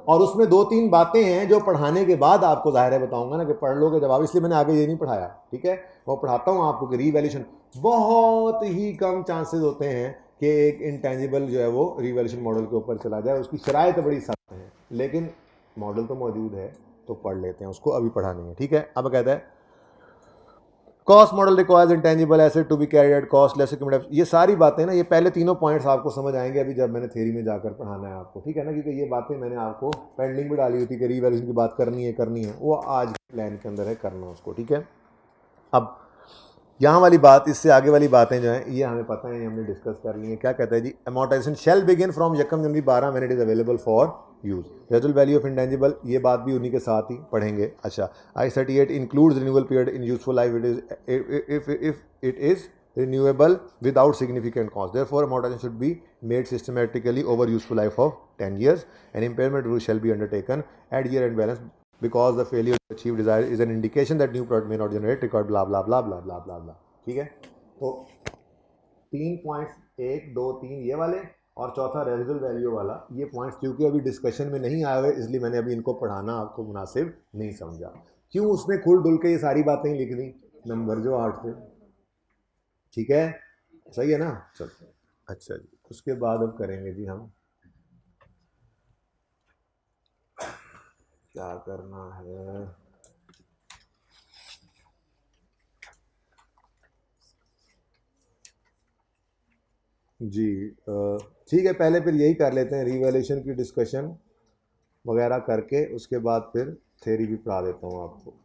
और उसमें 2-3 बातें हैं जो पढ़ाने के बाद आपको जाहिर है बताऊंगा ना कि पढ़ लोगे जवाब, इसलिए मैंने आगे ये नहीं पढ़ाया। ठीक है, वो पढ़ाता हूँ आपको कि रिवैल्यूएशन बहुत ही कम चांसेस होते हैं कि एक इंटेंजिबल जो है वो रिवैल्यूएशन मॉडल के ऊपर चला जाए, उसकी शराइत बड़ी सख्त है, लेकिन मॉडल तो मौजूद है तो पढ़ लेते हैं उसको, अभी पढ़ा नहीं है। ठीक है, अब कहता है cost model requires intangible asset to be carried at cost less accumulate. ये सारी बातें ना, ये पहले तीनों पॉइंट्स आपको समझ आएंगे अभी जब मैंने थ्योरी में जाकर पढ़ाना है आपको, ठीक है ना, क्योंकि ये बातें मैंने आपको पेंडिंग में डाली हुई थी कि रीवैल्यूएशन की बात करनी है, वो आज प्लान के अंदर है करना उसको, ठीक है। अब यहाँ वाली बात, इससे आगे वाली बातें जो हैं ये हमें पता है, ये हमने डिस्कस कर ली है। क्या कहता है जी, अमोर्टाइजेशन शेल बिगिन फ्रॉम यकम जनवरी 12 when it is available for use. रेजुअल value of intangible, ये बात भी उन्हीं के साथ ही पढ़ेंगे। अच्छा, I-38 includes renewal period in useful life if it is renewable without significant cost. Therefore, amortization should be made systematically over useful life of 10 years. An impairment rule shall be undertaken at year-end balance because the failure to achieve desired is an indication that new product may not generate record blah blah blah blah blah blah blah। ठीक है, तो 3 points 1 2 3 ये वाले, और चौथा residual value वाला। ये points क्योंकि अभी डिस्कशन में नहीं आए हुए, इसलिए मैंने अभी इनको पढ़ाना आपको मुनासिब नहीं समझा। क्यों उसमें खुल डुल के ये सारी बातें लिख दी, नंबर जो 8 थे, ठीक है, सही है ना। चलो अच्छा जी, उसके बाद अब करेंगे जी हम क्या करना है जी। ठीक है, पहले फिर यही कर लेते हैं, रीवैल्यूएशन की डिस्कशन वगैरह करके उसके बाद फिर थ्योरी भी पढ़ा देता हूँ आपको।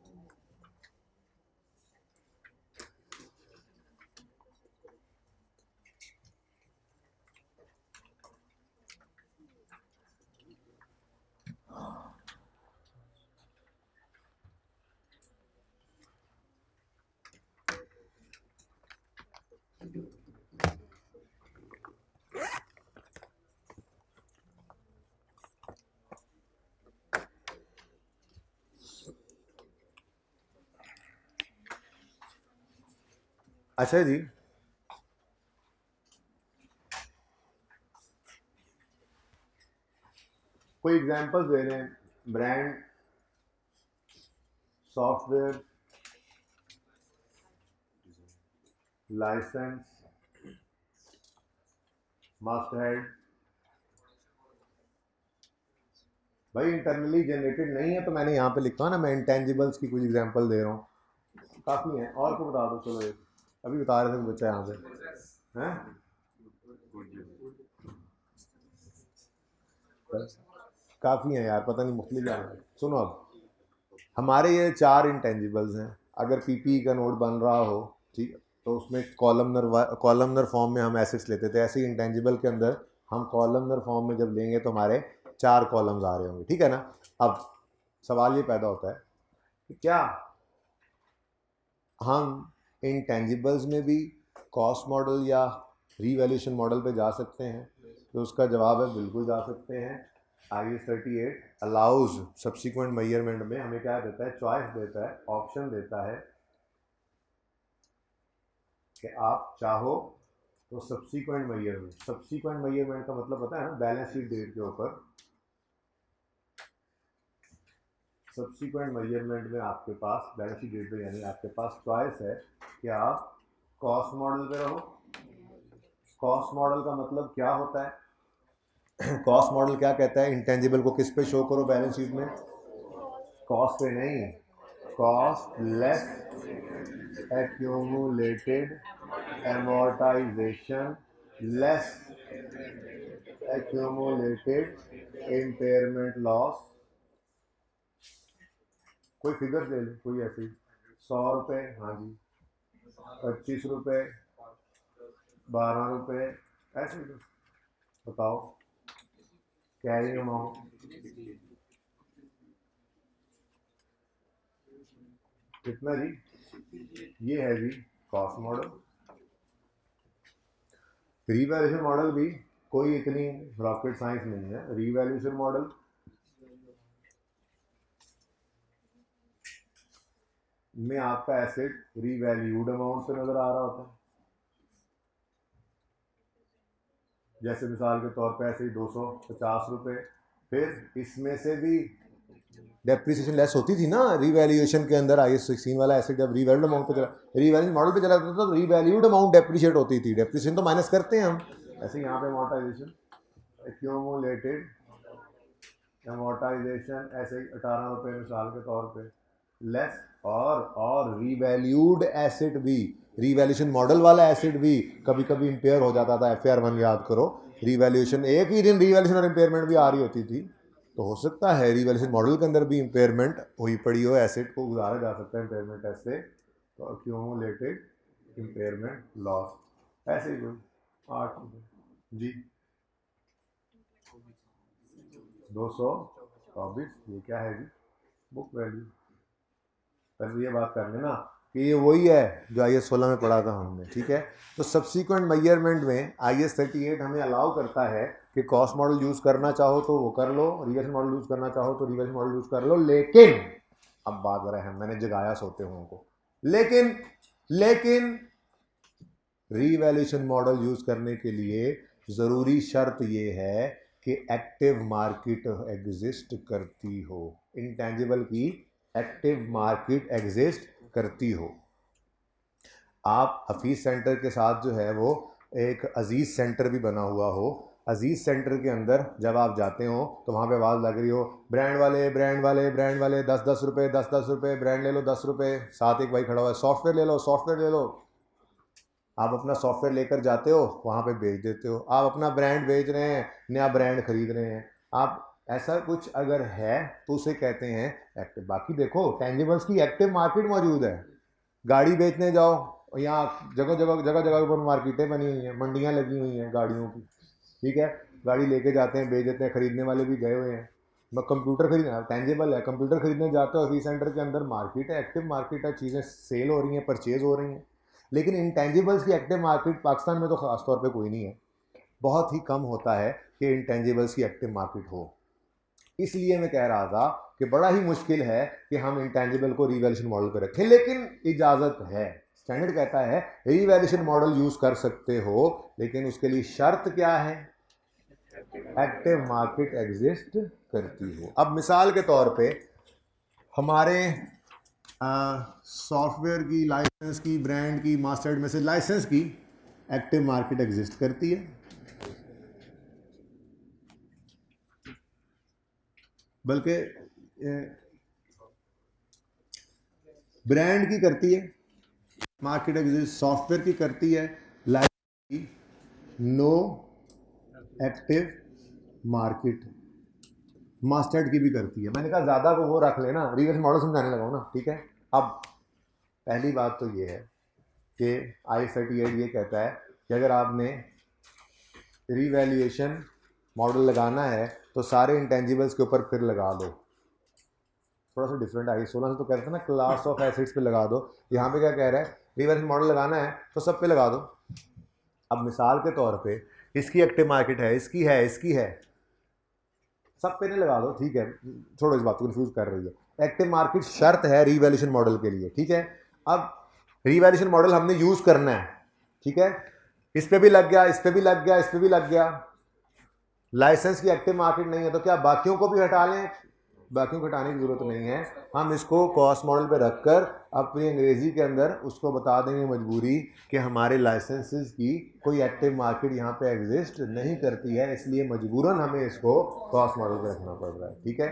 अच्छा जी, कोई एग्जांपल्स दे रहे हैं, brand, software, licence, masthead. भाई इंटरनली जनरेटेड नहीं है तो मैंने यहाँ पे लिखा ना, मैं इंटेंजिबल्स की कुछ एग्जांपल दे रहा हूँ, काफ़ी हैं। और को बता दो, चलो एक अभी बता रहे थे बच्चा यहाँ पे हैं, काफ़ी हैं यार, पता नहीं मुख्तलिफ है। सुनो, अब हमारे ये 4 इंटेंजिबल्स हैं। अगर पीपी का नोट बन रहा हो, ठीक, तो उसमें कॉलमनर फॉर्म में हम एसेट्स लेते थे, ऐसे ही इंटेंजिबल के अंदर हम कॉलमनर फॉर्म में जब लेंगे तो हमारे 4 कॉलम्स आ रहे होंगे, ठीक है ना। अब सवाल ये पैदा होता है कि क्या हम इंटेंजिबल्स में भी कॉस्ट मॉडल या रीवैल्यूएशन मॉडल पे जा सकते हैं? तो उसका जवाब है बिल्कुल जा सकते हैं। I-38 अलाउज सब्सिक्वेंट मेजरमेंट में हमें क्या देता है, चॉइस देता है, ऑप्शन देता है कि आप चाहो तो सब्सिक्वेंट मेजरमेंट का मतलब पता है ना, बैलेंस शीट डेट के ऊपर सब्सिक्वेंट मेजरमेंट में आपके पास बैलेंस शीट डेट पे यानी आपके पास चॉइस है कि आप कॉस्ट मॉडल पे रहो। कॉस्ट मॉडल का मतलब क्या होता है, कॉस्ट मॉडल क्या कहता है, इंटेंजिबल को किस पे शो करो बैलेंस शीट में, कॉस्ट पे नहीं, cost less accumulated amortization less accumulated impairment loss। कोई फिगर ले लो, कोई ऐसी 100 रुपये, हाँ जी, 25 रुपये, 12 रुपये, ऐसे बताओ कैरिंग अमाउंट कितना जी। ये है जी कॉस्ट मॉडल। रीवैल्यूएशन मॉडल भी कोई इतनी रॉकेट साइंस नहीं है। रीवैल्यूएशन मॉडल में आपका एसेट रीवैल्यूड अमाउंट पे नजर आ रहा होता है, जैसे मिसाल के तौर पे ऐसे 250 रुपये। फिर इसमें से भी डेप्रिसिएशन लेस होती थी ना रीवैल्यूएशन के अंदर। IS-16 वाला एसेट जब रीवैल्यूड अमाउंट पे चला, रीवैल्यूड मॉडल पे चला जाता था तो रीवैल्यूड अमाउंट डेप्रिशिएट होती थी, डेप्रिसिएशन तो माइनस करते हैं हम। ऐसे यहाँ पे अमोर्टाइजेशन, एक्यूमुलेटेड अमोर्टाइजेशन ऐसे 18 रुपये मिसाल के तौर पे लेस, और रीवैल्यूड एसेट भी, रीवैल्यूएशन मॉडल वाला एसेट भी कभी कभी इम्पेयर हो जाता था। FAR 1 याद करो, रीवैल्यूएशन एक ही दिन रीवैल्यूएशन और इम्पेयरमेंट भी आ रही होती थी, तो हो सकता है रीवैल्यूएशन मॉडल के अंदर भी इम्पेयरमेंट हुई पड़ी हो, एसेट को गुजारा जा सकता है इम्पेयरमेंट ऐसे, तो अक्यूमुलेटेड इम्पेयरमेंट लॉस, ऐसे ही कोई 8 जी 224, ये क्या है जी, बुक वैल्यू। पहले ये बात कर लेना कि ये वही है जो IS 16 में पढ़ा था हमने, ठीक है। तो सब्सीक्वेंट मेजरमेंट में IS 38 हमें अलाउ करता है कि कॉस्ट मॉडल यूज़ करना चाहो तो वो कर लो, रिवर्स मॉडल यूज़ करना चाहो तो रिवर्स मॉडल यूज़ कर लो, लेकिन अब बात ज़रा है, मैंने जगाया सोते हुओं को, लेकिन रीवैल्यूएशन मॉडल यूज़ करने के लिए ज़रूरी शर्त ये है कि एक्टिव मार्केट एग्जिस्ट करती हो, इंटेंजिबल की एक्टिव मार्केट एग्जिस्ट करती हो। आप हफीज़ सेंटर के साथ जो है वो एक अजीज़ सेंटर भी बना हुआ हो, अजीज़ सेंटर के अंदर जब आप जाते हो तो वहाँ पे आवाज़ लग रही हो, ब्रांड वाले 10-10 रुपये, 10-10 रुपये, ब्रांड ले लो 10 रुपये, साथ एक भाई खड़ा हुआ है, सॉफ्टवेयर ले लो। आप अपना सॉफ्टवेयर लेकर जाते हो, वहाँ पे बेच देते हो, आप अपना ब्रांड बेच रहे हैं, नया ब्रांड खरीद रहे हैं आप, ऐसा कुछ अगर है तो उसे कहते हैं एक्टिव। बाकी देखो टेंजिबल्स की एक्टिव मार्केट मौजूद है, गाड़ी बेचने जाओ, यहाँ जगह पर मार्केटें बनी हुई हैं, मंडियाँ लगी हुई हैं गाड़ियों की, ठीक है, गाड़ी लेके जाते हैं, बेच देते हैं, खरीदने वाले भी गए हुए हैं। कंप्यूटर खरीदना टेंजिबल है, कंप्यूटर खरीदने जाते हो, ऑफिस सेंटर के अंदर मार्केट है, एक्टिव मार्केट है, चीज़ें सेल हो रही हैं, परचेज हो रही हैं। लेकिन इंटेंजिबल्स की एक्टिव मार्केट पाकिस्तान में तो ख़ास तौर पे कोई नहीं है, बहुत ही कम होता है कि इंटेंजिबल्स की एक्टिव मार्केट हो। इसलिए मैं कह रहा था कि बड़ा ही मुश्किल है कि हम इंटेंजिबल को रीवैल्यूएशन मॉडल पर रखें, लेकिन इजाज़त है, स्टैंडर्ड कहता है रीवैल्यूएशन मॉडल यूज़ कर सकते हो, लेकिन उसके लिए शर्त क्या है, एक्टिव मार्केट एग्जिस्ट करती हो। अब मिसाल के तौर पे हमारे सॉफ्टवेयर की, लाइसेंस की, ब्रांड की, मास्टर्ड में से लाइसेंस की एक्टिव मार्केट एग्जिस्ट करती है, बल्कि ब्रांड की करती है मार्केट एग्जिस्ट, सॉफ्टवेयर की करती है, लाइसेंस की नो एक्टिव मार्केट, मास्टर्ड की भी करती है। मैंने कहा ज़्यादा को वो रख लेना, रिवर्स मॉडल समझाने लगा ना, ठीक है। अब पहली बात तो ये है कि IS 38 ये कहता है कि अगर आपने रीवैल्यूएशन मॉडल लगाना है तो सारे इंटेंजिबल्स के ऊपर फिर लगा दो, थोड़ा सा डिफरेंट IS 16 से तो कहते हैं ना क्लास ऑफ एसेट्स पे लगा दो, यहाँ पे क्या कह रहा है, रीवैल्यूएशन मॉडल लगाना है तो सब पे लगा दो। अब मिसाल के तौर पे इसकी एक्टिव मार्केट है, इसकी है, सब पे नहीं लगा दो, ठीक है, छोड़ो इस बात को, कंफ्यूज कर रही है। एक्टिव मार्केट शर्त है रीवैल्यूएशन मॉडल के लिए, ठीक है। अब रीवैल्यूएशन मॉडल हमने यूज करना है, ठीक है, इस पे भी लग गया, इस पे भी लग गया, इस पे भी लग गया, लाइसेंस की एक्टिव मार्केट नहीं है तो क्या बाकियों को भी हटा लें, बाकियों को हटाने की जरूरत नहीं है, हम इसको कॉस्ट मॉडल पे रखकर अपनी अंग्रेजी के अंदर उसको बता देंगे मजबूरी कि हमारे लाइसेंसेस की कोई एक्टिव मार्केट यहाँ पे एग्जिस्ट नहीं करती है, इसलिए मजबूरन हमें इसको कॉस्ट मॉडल पे रखना पड़ रहा है, ठीक है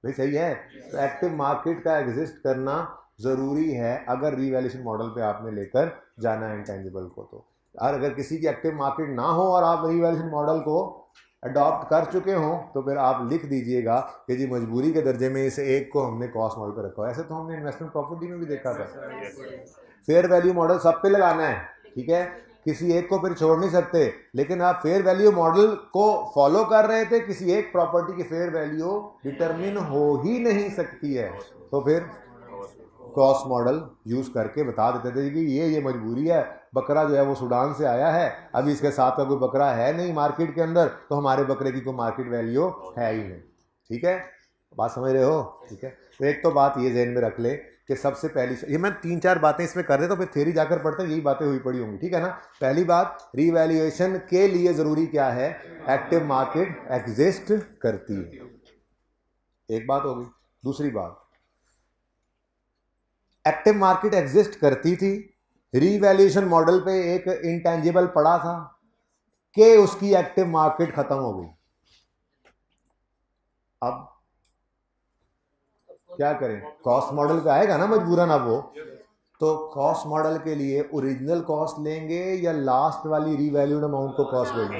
भाई, सही है। तो एक्टिव मार्केट का एग्जिस्ट करना ज़रूरी है अगर रीवैल्यूएशन मॉडल पे आपने लेकर जाना है इंटेंजिबल को। तो और अगर किसी की एक्टिव मार्केट ना हो और आप रीवैल्यूएशन मॉडल को अडॉप्ट कर चुके हो तो फिर आप लिख दीजिएगा कि जी मजबूरी के दर्जे में इस एक को हमने कॉस्ट मॉडल पर रखा हो। ऐसे तो हमने इन्वेस्टमेंट प्रॉपर्टी में भी देखा था, फेयर वैल्यू मॉडल सब पे लगाना है, ठीक है, किसी एक को फिर छोड़ नहीं सकते, लेकिन आप फेयर वैल्यू मॉडल को फॉलो कर रहे थे, किसी एक प्रॉपर्टी की फेयर वैल्यू डिटरमिन हो ही नहीं सकती है, तो फिर कॉस्ट मॉडल यूज करके बता देते थे कि ये मजबूरी है, बकरा जो है वो सूडान से आया है, अभी इसके साथ का कोई बकरा है नहीं मार्केट के अंदर, तो हमारे बकरे की कोई मार्केट वैल्यू है ही नहीं, ठीक है, बात समझ रहे हो, ठीक है। तो एक तो बात ये जहन में रख ले कि सबसे पहली, ये मैं 3-4 बातें इसमें कर दे तो फिर थ्योरी जाकर पढ़ते हैं, यही बातें हुई पड़ी होंगी, ठीक है ना। पहली बात, रीवैल्यूएशन के लिए जरूरी क्या है, एक्टिव मार्केट एग्जिस्ट करती है, एक बात होगी। दूसरी बात, एक्टिव मार्केट एग्जिस्ट करती थी, रीवैल्यूएशन मॉडल पे एक इंटेंजिबल पड़ा था कि उसकी एक्टिव मार्केट खत्म हो गई। अब क्या करें, कॉस्ट मॉडल पे आएगा ना मजबूरन अब वो। तो कॉस्ट मॉडल के लिए ओरिजिनल कॉस्ट लेंगे या लास्ट वाली रीवैल्यूड अमाउंट को कॉस्ट लेंगे?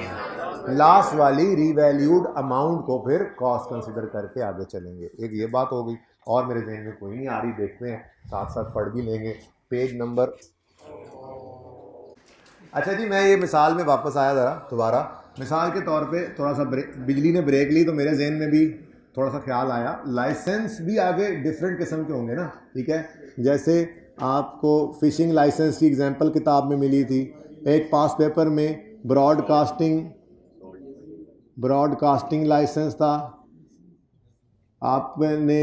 लास्ट वाली रीवैल्यूड अमाउंट को फिर कॉस्ट कंसिडर करके आगे चलेंगे। एक ये बात हो गई, और मेरे जहन में कोई नहीं आ रही, देखते हैं साथ साथ पढ़ भी लेंगे। पेज नंबर, अच्छा जी मैं ये मिसाल में वापस आया ज़रा दोबारा। मिसाल के तौर पे थोड़ा सा बिजली ने ब्रेक ली तो मेरे जहन में भी थोड़ा सा ख्याल आया, लाइसेंस भी आगे डिफरेंट किस्म के होंगे ना, ठीक है। जैसे आपको फ़िशिंग लाइसेंस की एग्जांपल किताब में मिली थी, एक पास पेपर में ब्रॉडकास्टिंग लाइसेंस था, आपने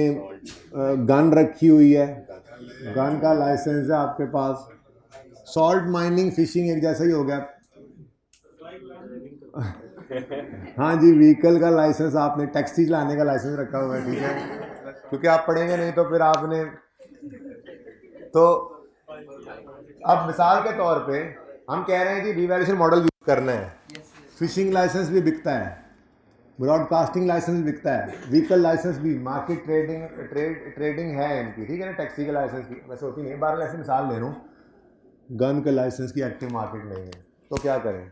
गन रखी हुई है, गन का लाइसेंस है आपके पास। सॉल्ट माइनिंग फिशिंग एक जैसा ही हो गया। हाँ जी, व्हीकल का लाइसेंस, आपने टैक्सी चलाने का लाइसेंस रखा हुआ है, ठीक है, क्योंकि आप पढ़ेंगे नहीं तो फिर आपने तो। अब मिसाल के तौर पे हम कह रहे हैं कि रिवैल्यूएशन मॉडल यूज करना है, फिशिंग लाइसेंस भी बिकता है, ब्रॉडकास्टिंग लाइसेंस भी बिकता है, व्हीकल लाइसेंस भी, मार्केट ट्रेडिंग है इनकी, ठीक है ना, टैक्सी का लाइसेंस की वैसे होती नहीं, 12 ऐसे मिसाल ले रहा हूँ। गन के लाइसेंस की एक्टिव मार्केट नहीं है, तो क्या करें?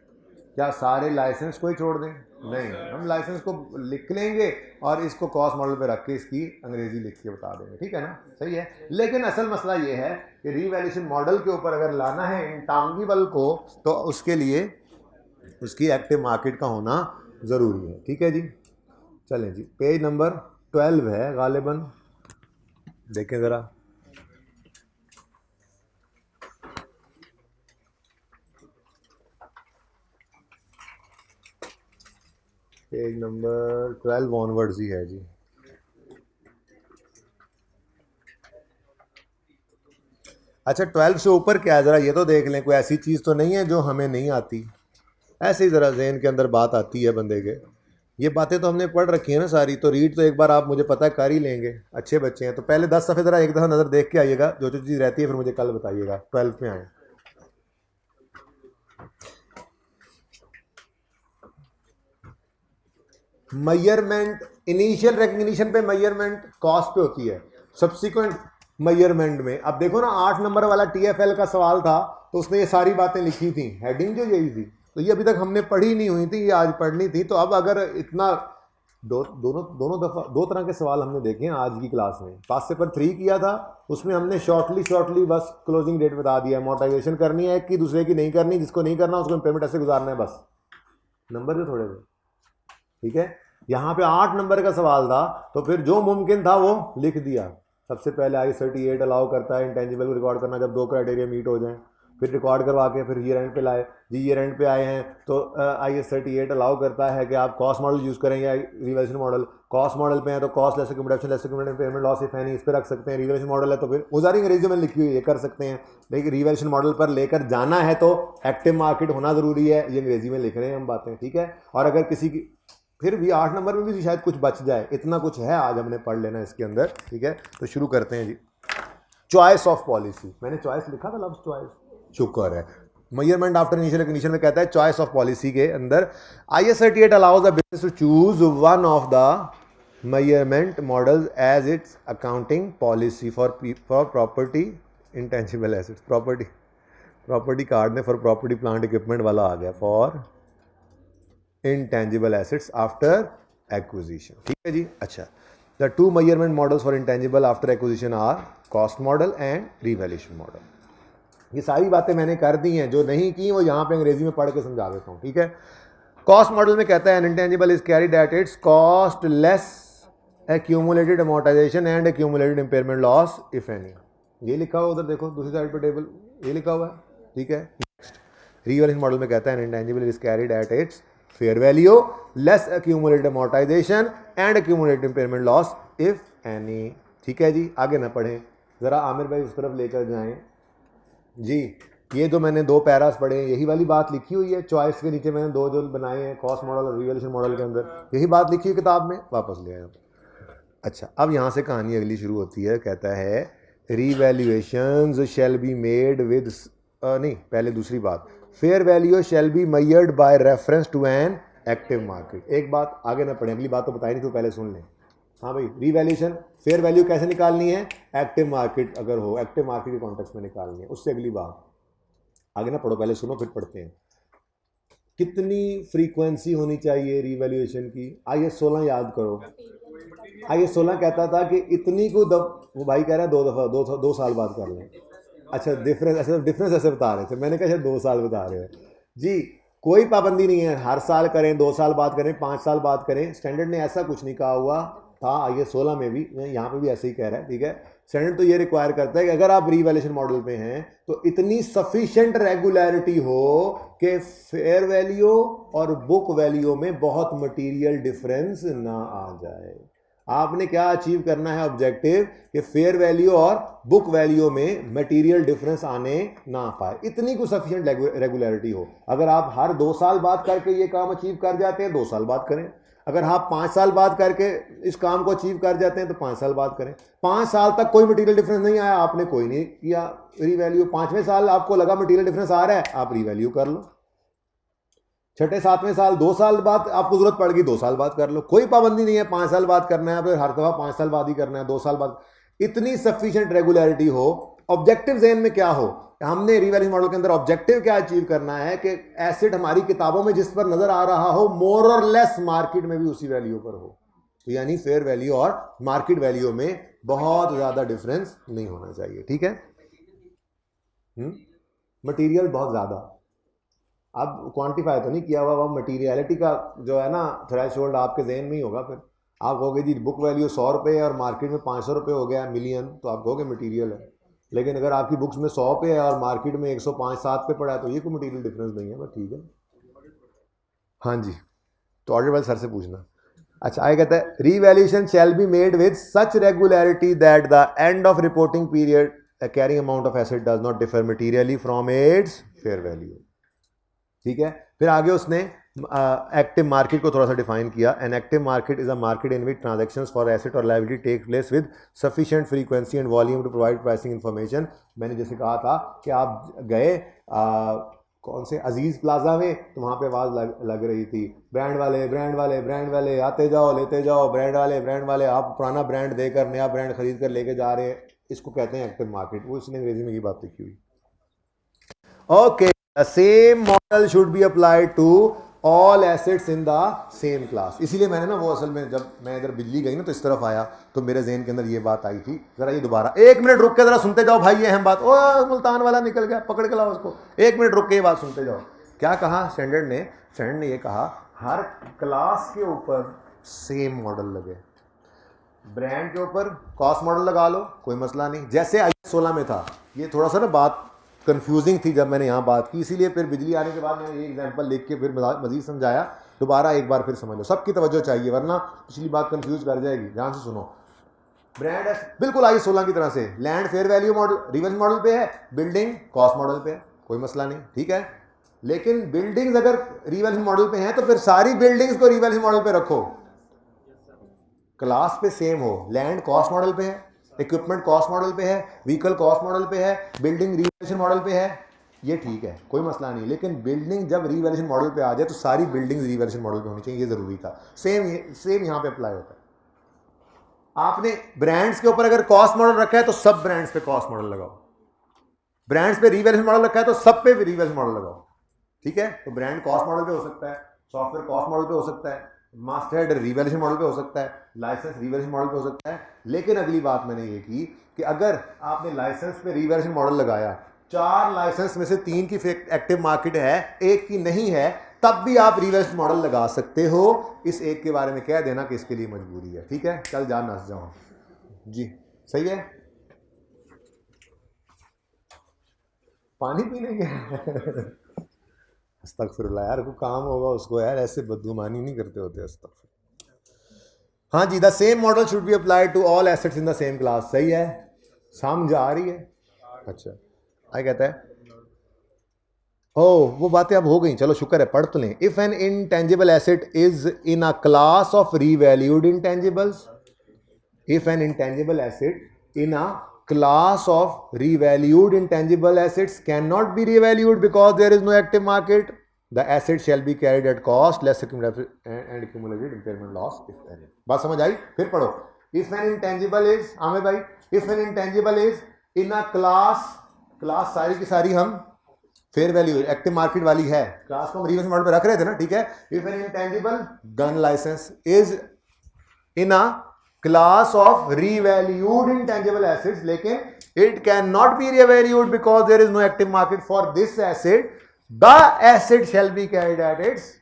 क्या सारे लाइसेंस को ही छोड़ दें? नहीं, हम लाइसेंस को लिख लेंगे और इसको कॉस्ट मॉडल पे रख के इसकी अंग्रेजी लिख के बता देंगे, ठीक है ना, सही है। लेकिन असल मसला ये है कि रिवैल्यूएशन मॉडल के ऊपर अगर लाना है इंटांगिबल को, तो उसके लिए उसकी एक्टिव मार्केट का होना ज़रूरी है, ठीक है जी। चलें जी, पेज नंबर 12 है गालिबन, देखें ज़रा। पेज नंबर 12 ऑनवर्ड्स ही है जी। अच्छा 12 से ऊपर क्या है, ज़रा ये तो देख लें, कोई ऐसी चीज़ तो नहीं है जो हमें नहीं आती। ऐसे ही ज़रा जहन के अंदर बात आती है बंदे के, ये बातें तो हमने पढ़ रखी है ना सारी, तो रीड तो एक बार आप मुझे पता है कर ही लेंगे, अच्छे बच्चे हैं। तो पहले 10 सफ़े ज़रा एक दफ़ा नज़र देख के आइएगा, जो जो चीज़ रहती है फिर मुझे कल बताइएगा। 12 में आए, मयरमेंट, इनिशियल रिकग्निशन पे मयरमेंट कॉस्ट पे होती है, सब्सिक्वेंट मयरमेंट में। अब देखो ना 8 नंबर वाला TFL का सवाल था, तो उसने ये सारी बातें लिखी थी, हेडिंग जो यही थी, तो ये अभी तक हमने पढ़ी नहीं हुई थी, ये आज पढ़नी थी। तो अब अगर इतना दो तरह के सवाल हमने देखे हैं आज की क्लास में। पास पेपर 3 किया था, उसमें हमने शॉर्टली बस क्लोजिंग डेट बता दिया, मोटाइजेशन करनी है कि दूसरे की नहीं करनी, जिसको नहीं करना उसको पेमेंट ऐसे गुजारना है, बस नंबर जो थोड़े थे, ठीक है। यहाँ पे 8 नंबर का सवाल था, तो फिर जो मुमकिन था वो लिख दिया। सबसे पहले I-38 अलाउ करता है इंटेंजिबल को रिकॉर्ड करना जब 2 क्राइटेरिया मीट हो जाएं, फिर रिकॉर्ड करवा के फिर ईयर एंड पे लाए जी। ईयर एंड पे आए हैं तो I-38 अलाउ करता है कि आप कॉस्ट मॉडल यूज़ करें या रिवैल्यूएशन मॉडल। कॉस्ट मॉडल पे हैं तो cost less accumulation less accumulated payment loss if any, इस पर रख सकते हैं। रिवैल्यूएशन मॉडल है तो फिर वो सारी अंग्रेजी में लिखी हुई है, कर सकते हैं। लेकिन रिवैल्यूएशन मॉडल पर लेकर जाना है तो एक्टिव मार्केट होना ज़रूरी है, ये अंग्रेजी में लिख रहे हैं हम बातें, ठीक है। और अगर किसी की फिर भी 8 नंबर में भी शायद कुछ बच जाए, इतना कुछ है आज हमने पढ़ लेना इसके अंदर, ठीक है। तो शुरू करते हैं जी। चॉइस ऑफ पॉलिसी, मैंने चॉइस लिखा था, लफ्ज़ चॉइस, शुक्र है। मेजरमेंट आफ्टर इनिशियल रिकग्निशन में कहता है चॉइस ऑफ पॉलिसी के अंदर I-38 allows the business to choose one of the measurement models as its accounting policy for property intangible assets. Property card में फॉर प्रॉपर्टी प्लांट इक्विपमेंट वाला आ गया, फॉर intangible assets after acquisition, ठीक है जी। अच्छा, the two measurement models for intangible after acquisition are cost model and revaluation model। ये सारी बातें मैंने कर दी हैं, जो नहीं की वो यहाँ पे अंग्रेजी में पढ़ के समझा देता हूँ, ठीक है। कॉस्ट मॉडल में कहता है intangible is carried at its cost less accumulated amortization and accumulated impairment loss if any। ये लिखा हुआ उधर देखो दूसरी साइड पर टेबल, ये लिखा हुआ है, ठीक है। नेक्स्ट, रिवैल्यूएशन मॉडल में कहता है intangible is carried at its fair value less accumulated amortization and accumulated impairment loss if any, ठीक है जी। आगे ना पढ़ें, ज़रा आमिर भाई उस तरफ लेकर जाएं जी। ये जो मैंने 2 पैरास पढ़े हैं यही वाली बात लिखी हुई है, चॉइस के नीचे मैंने 2 जो बनाए हैं कॉस्ट मॉडल और रिवैल्यूएशन मॉडल के अंदर यही बात लिखी है किताब में, वापस ले आए। अच्छा, अब यहाँ से कहानी अगली शुरू होती है, कहता है revaluations shall be made with, नहीं पहले दूसरी बात, fair value shall be measured by reference to an active market. एक बात आगे ना पढ़े, अगली बात तो बताई नहीं, तो पहले सुन लें। हाँ भाई, रीवैल्यूएशन फेयर वैल्यू कैसे निकालनी है, एक्टिव मार्केट अगर हो, एक्टिव मार्केट के कॉन्टेक्स्ट में निकालनी है। उससे अगली बात आगे ना पढ़ो, पहले सुनो फिर पढ़ते हैं। कितनी फ्रीक्वेंसी होनी चाहिए रीवैल्यूएशन की, आइए 16 याद करो। आइए 16 कहता था कि इतनी को वो भाई कह रहा है 2 दफ़ा 2 साल बाद कर लें। अच्छा डिफरेंस ऐसे बता रहे थे, मैंने कहा शायद 2 साल बता रहे हैं जी। कोई पाबंदी नहीं है, हर साल करें, 2 साल बाद करें, 5 साल बाद करें, स्टैंडर्ड ने ऐसा कुछ नहीं कहा हुआ था। आइए 16 में भी, यहाँ पे भी ऐसे ही कह रहा है, ठीक है। स्टैंडर्ड तो ये रिक्वायर करता है कि अगर आप रीवैल्यूएशन मॉडल पे हैं तो इतनी सफिशिएंट रेगुलरिटी हो कि फेयर वैल्यू और बुक वैल्यू में बहुत मटेरियल डिफरेंस ना आ जाए। आपने क्या अचीव करना है ऑब्जेक्टिव, कि फेयर वैल्यू और बुक वैल्यू में मटेरियल डिफरेंस आने ना पाए, इतनी कुछ सफिशिएंट रेगुलरिटी हो। अगर आप हर 2 साल बाद करके ये काम अचीव कर जाते हैं, 2 साल बाद करें। अगर आप 5 साल बाद करके इस काम को अचीव कर जाते हैं तो 5 साल बाद करें। 5 साल तक कोई मटेरियल डिफरेंस नहीं आया, आपने कोई नहीं किया रीवैल्यू। 5वें साल आपको लगा मटेरियल डिफरेंस आ रहा है, आप रीवैल्यू कर लो। 6ठे 7वें साल 2 साल बाद आपको जरूरत पड़ गई, 2 साल बाद कर लो। कोई पाबंदी नहीं है 5 साल बाद करना है, फिर हर दफा 5 साल बाद ही करना है, 2 साल बाद। इतनी सफिशिएंट रेगुलरिटी हो। ऑब्जेक्टिव ज़हन में क्या हो, हमने रीवैल्यूएशन मॉडल के अंदर ऑब्जेक्टिव क्या अचीव करना है कि एसेट हमारी किताबों में जिस पर नजर आ रहा हो मोर और लेस मार्केट में भी उसी वैल्यू पर हो। तो यानी फेयर वैल्यू और मार्केट वैल्यू में बहुत ज्यादा डिफरेंस नहीं होना चाहिए, ठीक है। मटेरियल बहुत ज्यादा, अब क्वांटिफाई तो नहीं किया हुआ, वो मटीरियलिटी का जो है ना थ्रेशोल्ड आपके जहन में ही होगा। फिर आप कहोगे जी बुक वैल्यू 100 रुपये है और मार्केट में 500 रुपये हो गया मिलियन, तो आप कहोगे मटीरियल है। लेकिन अगर आपकी बुक्स में 100 पे है और मार्केट में 105-7 पे पड़ा है तो ये कोई मटीरियल डिफरेंस नहीं है, बस ठीक है। हाँ जी, तो ऑर्डर वाले सर से पूछना। अच्छा, आगे कहता है revaluation shall be made with such regularity that the end of reporting period carrying amount of asset does not differ materially from its fair value, ठीक है। फिर आगे उसने एक्टिव मार्केट को थोड़ा सा डिफाइन किया। An active market is a market in which transactions for asset और liability take place with sufficient frequency and volume to provide pricing information. मैंने जैसे कहा था कि आप गए कौन से अजीज़ प्लाजा में, तो वहाँ पे आवाज़ लग रही थी ब्रांड वाले ब्रांड वाले ब्रांड वाले, आते जाओ लेते जाओ, ब्रांड वाले। आप पुराना ब्रांड देकर नया ब्रांड खरीद कर लेके जा रहे हैं, इसको कहते हैं एक्टिव मार्केट। वो इसने अंग्रेजी में ये बात लिखी हुई। Okay, the same model should be applied to all assets in the same class। इसीलिए मैंने ना वो असल में जब मैं इधर बिजली गई ना तो इस तरफ आया तो मेरे जहन के अंदर ये बात आई थी। जरा ये दोबारा 1 मिनट रुक के जरा सुनते जाओ भाई, ये अहम बात। ओ मुल्तान वाला निकल गया, पकड़ के लाओ उसको। 1 मिनट रुक के ये बात सुनते जाओ। क्या कहा स्टैंडर्ड ने ये कहा हर क्लास के ऊपर सेम मॉडल लगे। ब्रांड के ऊपर कॉस्ट मॉडल लगा लो, कोई मसला नहीं। जैसे 16 में था, ये थोड़ा सा ना बात कंफ्यूजिंग थी जब मैंने यहाँ बात की, इसीलिए फिर बिजली आने के बाद मैंने ये एग्जांपल लिख के फिर मजीद समझाया। दोबारा एक बार फिर समझ लो, सबकी तवज्जो चाहिए वरना पिछली बात कंफ्यूज कर जाएगी। ध्यान से सुनो। ब्रांड है बिल्कुल आई 16 की तरह से, land fair value model reverse model पे है, बिल्डिंग कॉस्ट मॉडल पे है, कोई मसला नहीं, ठीक है। लेकिन बिल्डिंग्स अगर रिवर्स मॉडल पे हैं तो फिर सारी बिल्डिंग्स को रिवर्स मॉडल पे रखो, क्लास पे सेम हो। लैंड कॉस्ट मॉडल पे है, इक्विपमेंट कॉस्ट मॉडल पे है, व्हीकल कॉस्ट मॉडल पे है, बिल्डिंग रीवैल्यूएशन मॉडल पे है, ये ठीक है, कोई मसला नहीं। लेकिन बिल्डिंग जब रीवैल्यूएशन मॉडल पे आ जाए तो सारी बिल्डिंग रीवैल्यूएशन मॉडल पे होनी चाहिए, ये जरूरी था। सेम यहाँ पे अप्लाई होता है। आपने ब्रांड्स के ऊपर अगर कॉस्ट मॉडल रखा है तो सब ब्रांड्स पे कॉस्ट मॉडल लगाओ, ब्रांड्स पे रीवैल्यूएशन मॉडल रखा है तो सब पे रीवैल्यूएशन मॉडल लगाओ, ठीक है। तो ब्रांड कॉस्ट मॉडल पे हो सकता है, सॉफ्टवेयर कॉस्ट मॉडल पे हो सकता है, मास्टर्ड रीवैल्यूएशन मॉडल पे हो सकता है, लाइसेंस रीवैल्यूएशन मॉडल पे हो सकता है। लेकिन अगली बात मैंने ये की कि अगर आपने लाइसेंस पे रीवैल्यूएशन मॉडल लगाया, 4 लाइसेंस में से 3 की एक्टिव मार्केट है, 1 की नहीं है, तब भी आप रीवैल्यूएशन मॉडल लगा सकते हो। इस एक के बारे में कह देना कि इसके लिए मजबूरी है, ठीक है। चल जा नस जाओ जी, सही है। पानी पीने के अस्तगफिरुल्लाह यार, को काम होगा उसको यार, ऐसे बदगुमानी नहीं करते होते। अस्तगफिरुल्लाह। हाँ जी, the same model should be applied to all assets in the same class. सही है, समझ आ रही है। अच्छा, आगे कहता है वो बातें अब हो गई, चलो शुक्र है, पढ़ तो लें। If N intangible asset is in a class of revalued intangibles, if an intangible asset in a class of revalued intangible assets cannot be revalued because there is no active market, the asset shall be carried at cost less and accumulated impairment loss if any। बात समझ आई? फिर पढ़ो। If an intangible is, Aamir भाई, if an intangible is in a class सारी की सारी हम फेयर वैल्यू एक्टिव मार्केट वाली है, क्लास को हम रिवर्स मॉडल पे रख रहे थे ना, ठीक है। If an intangible gun licence is in a class of revalued intangible assets, लेकिन it can not be revalued because there is no active market for this asset, the asset shall be carried at its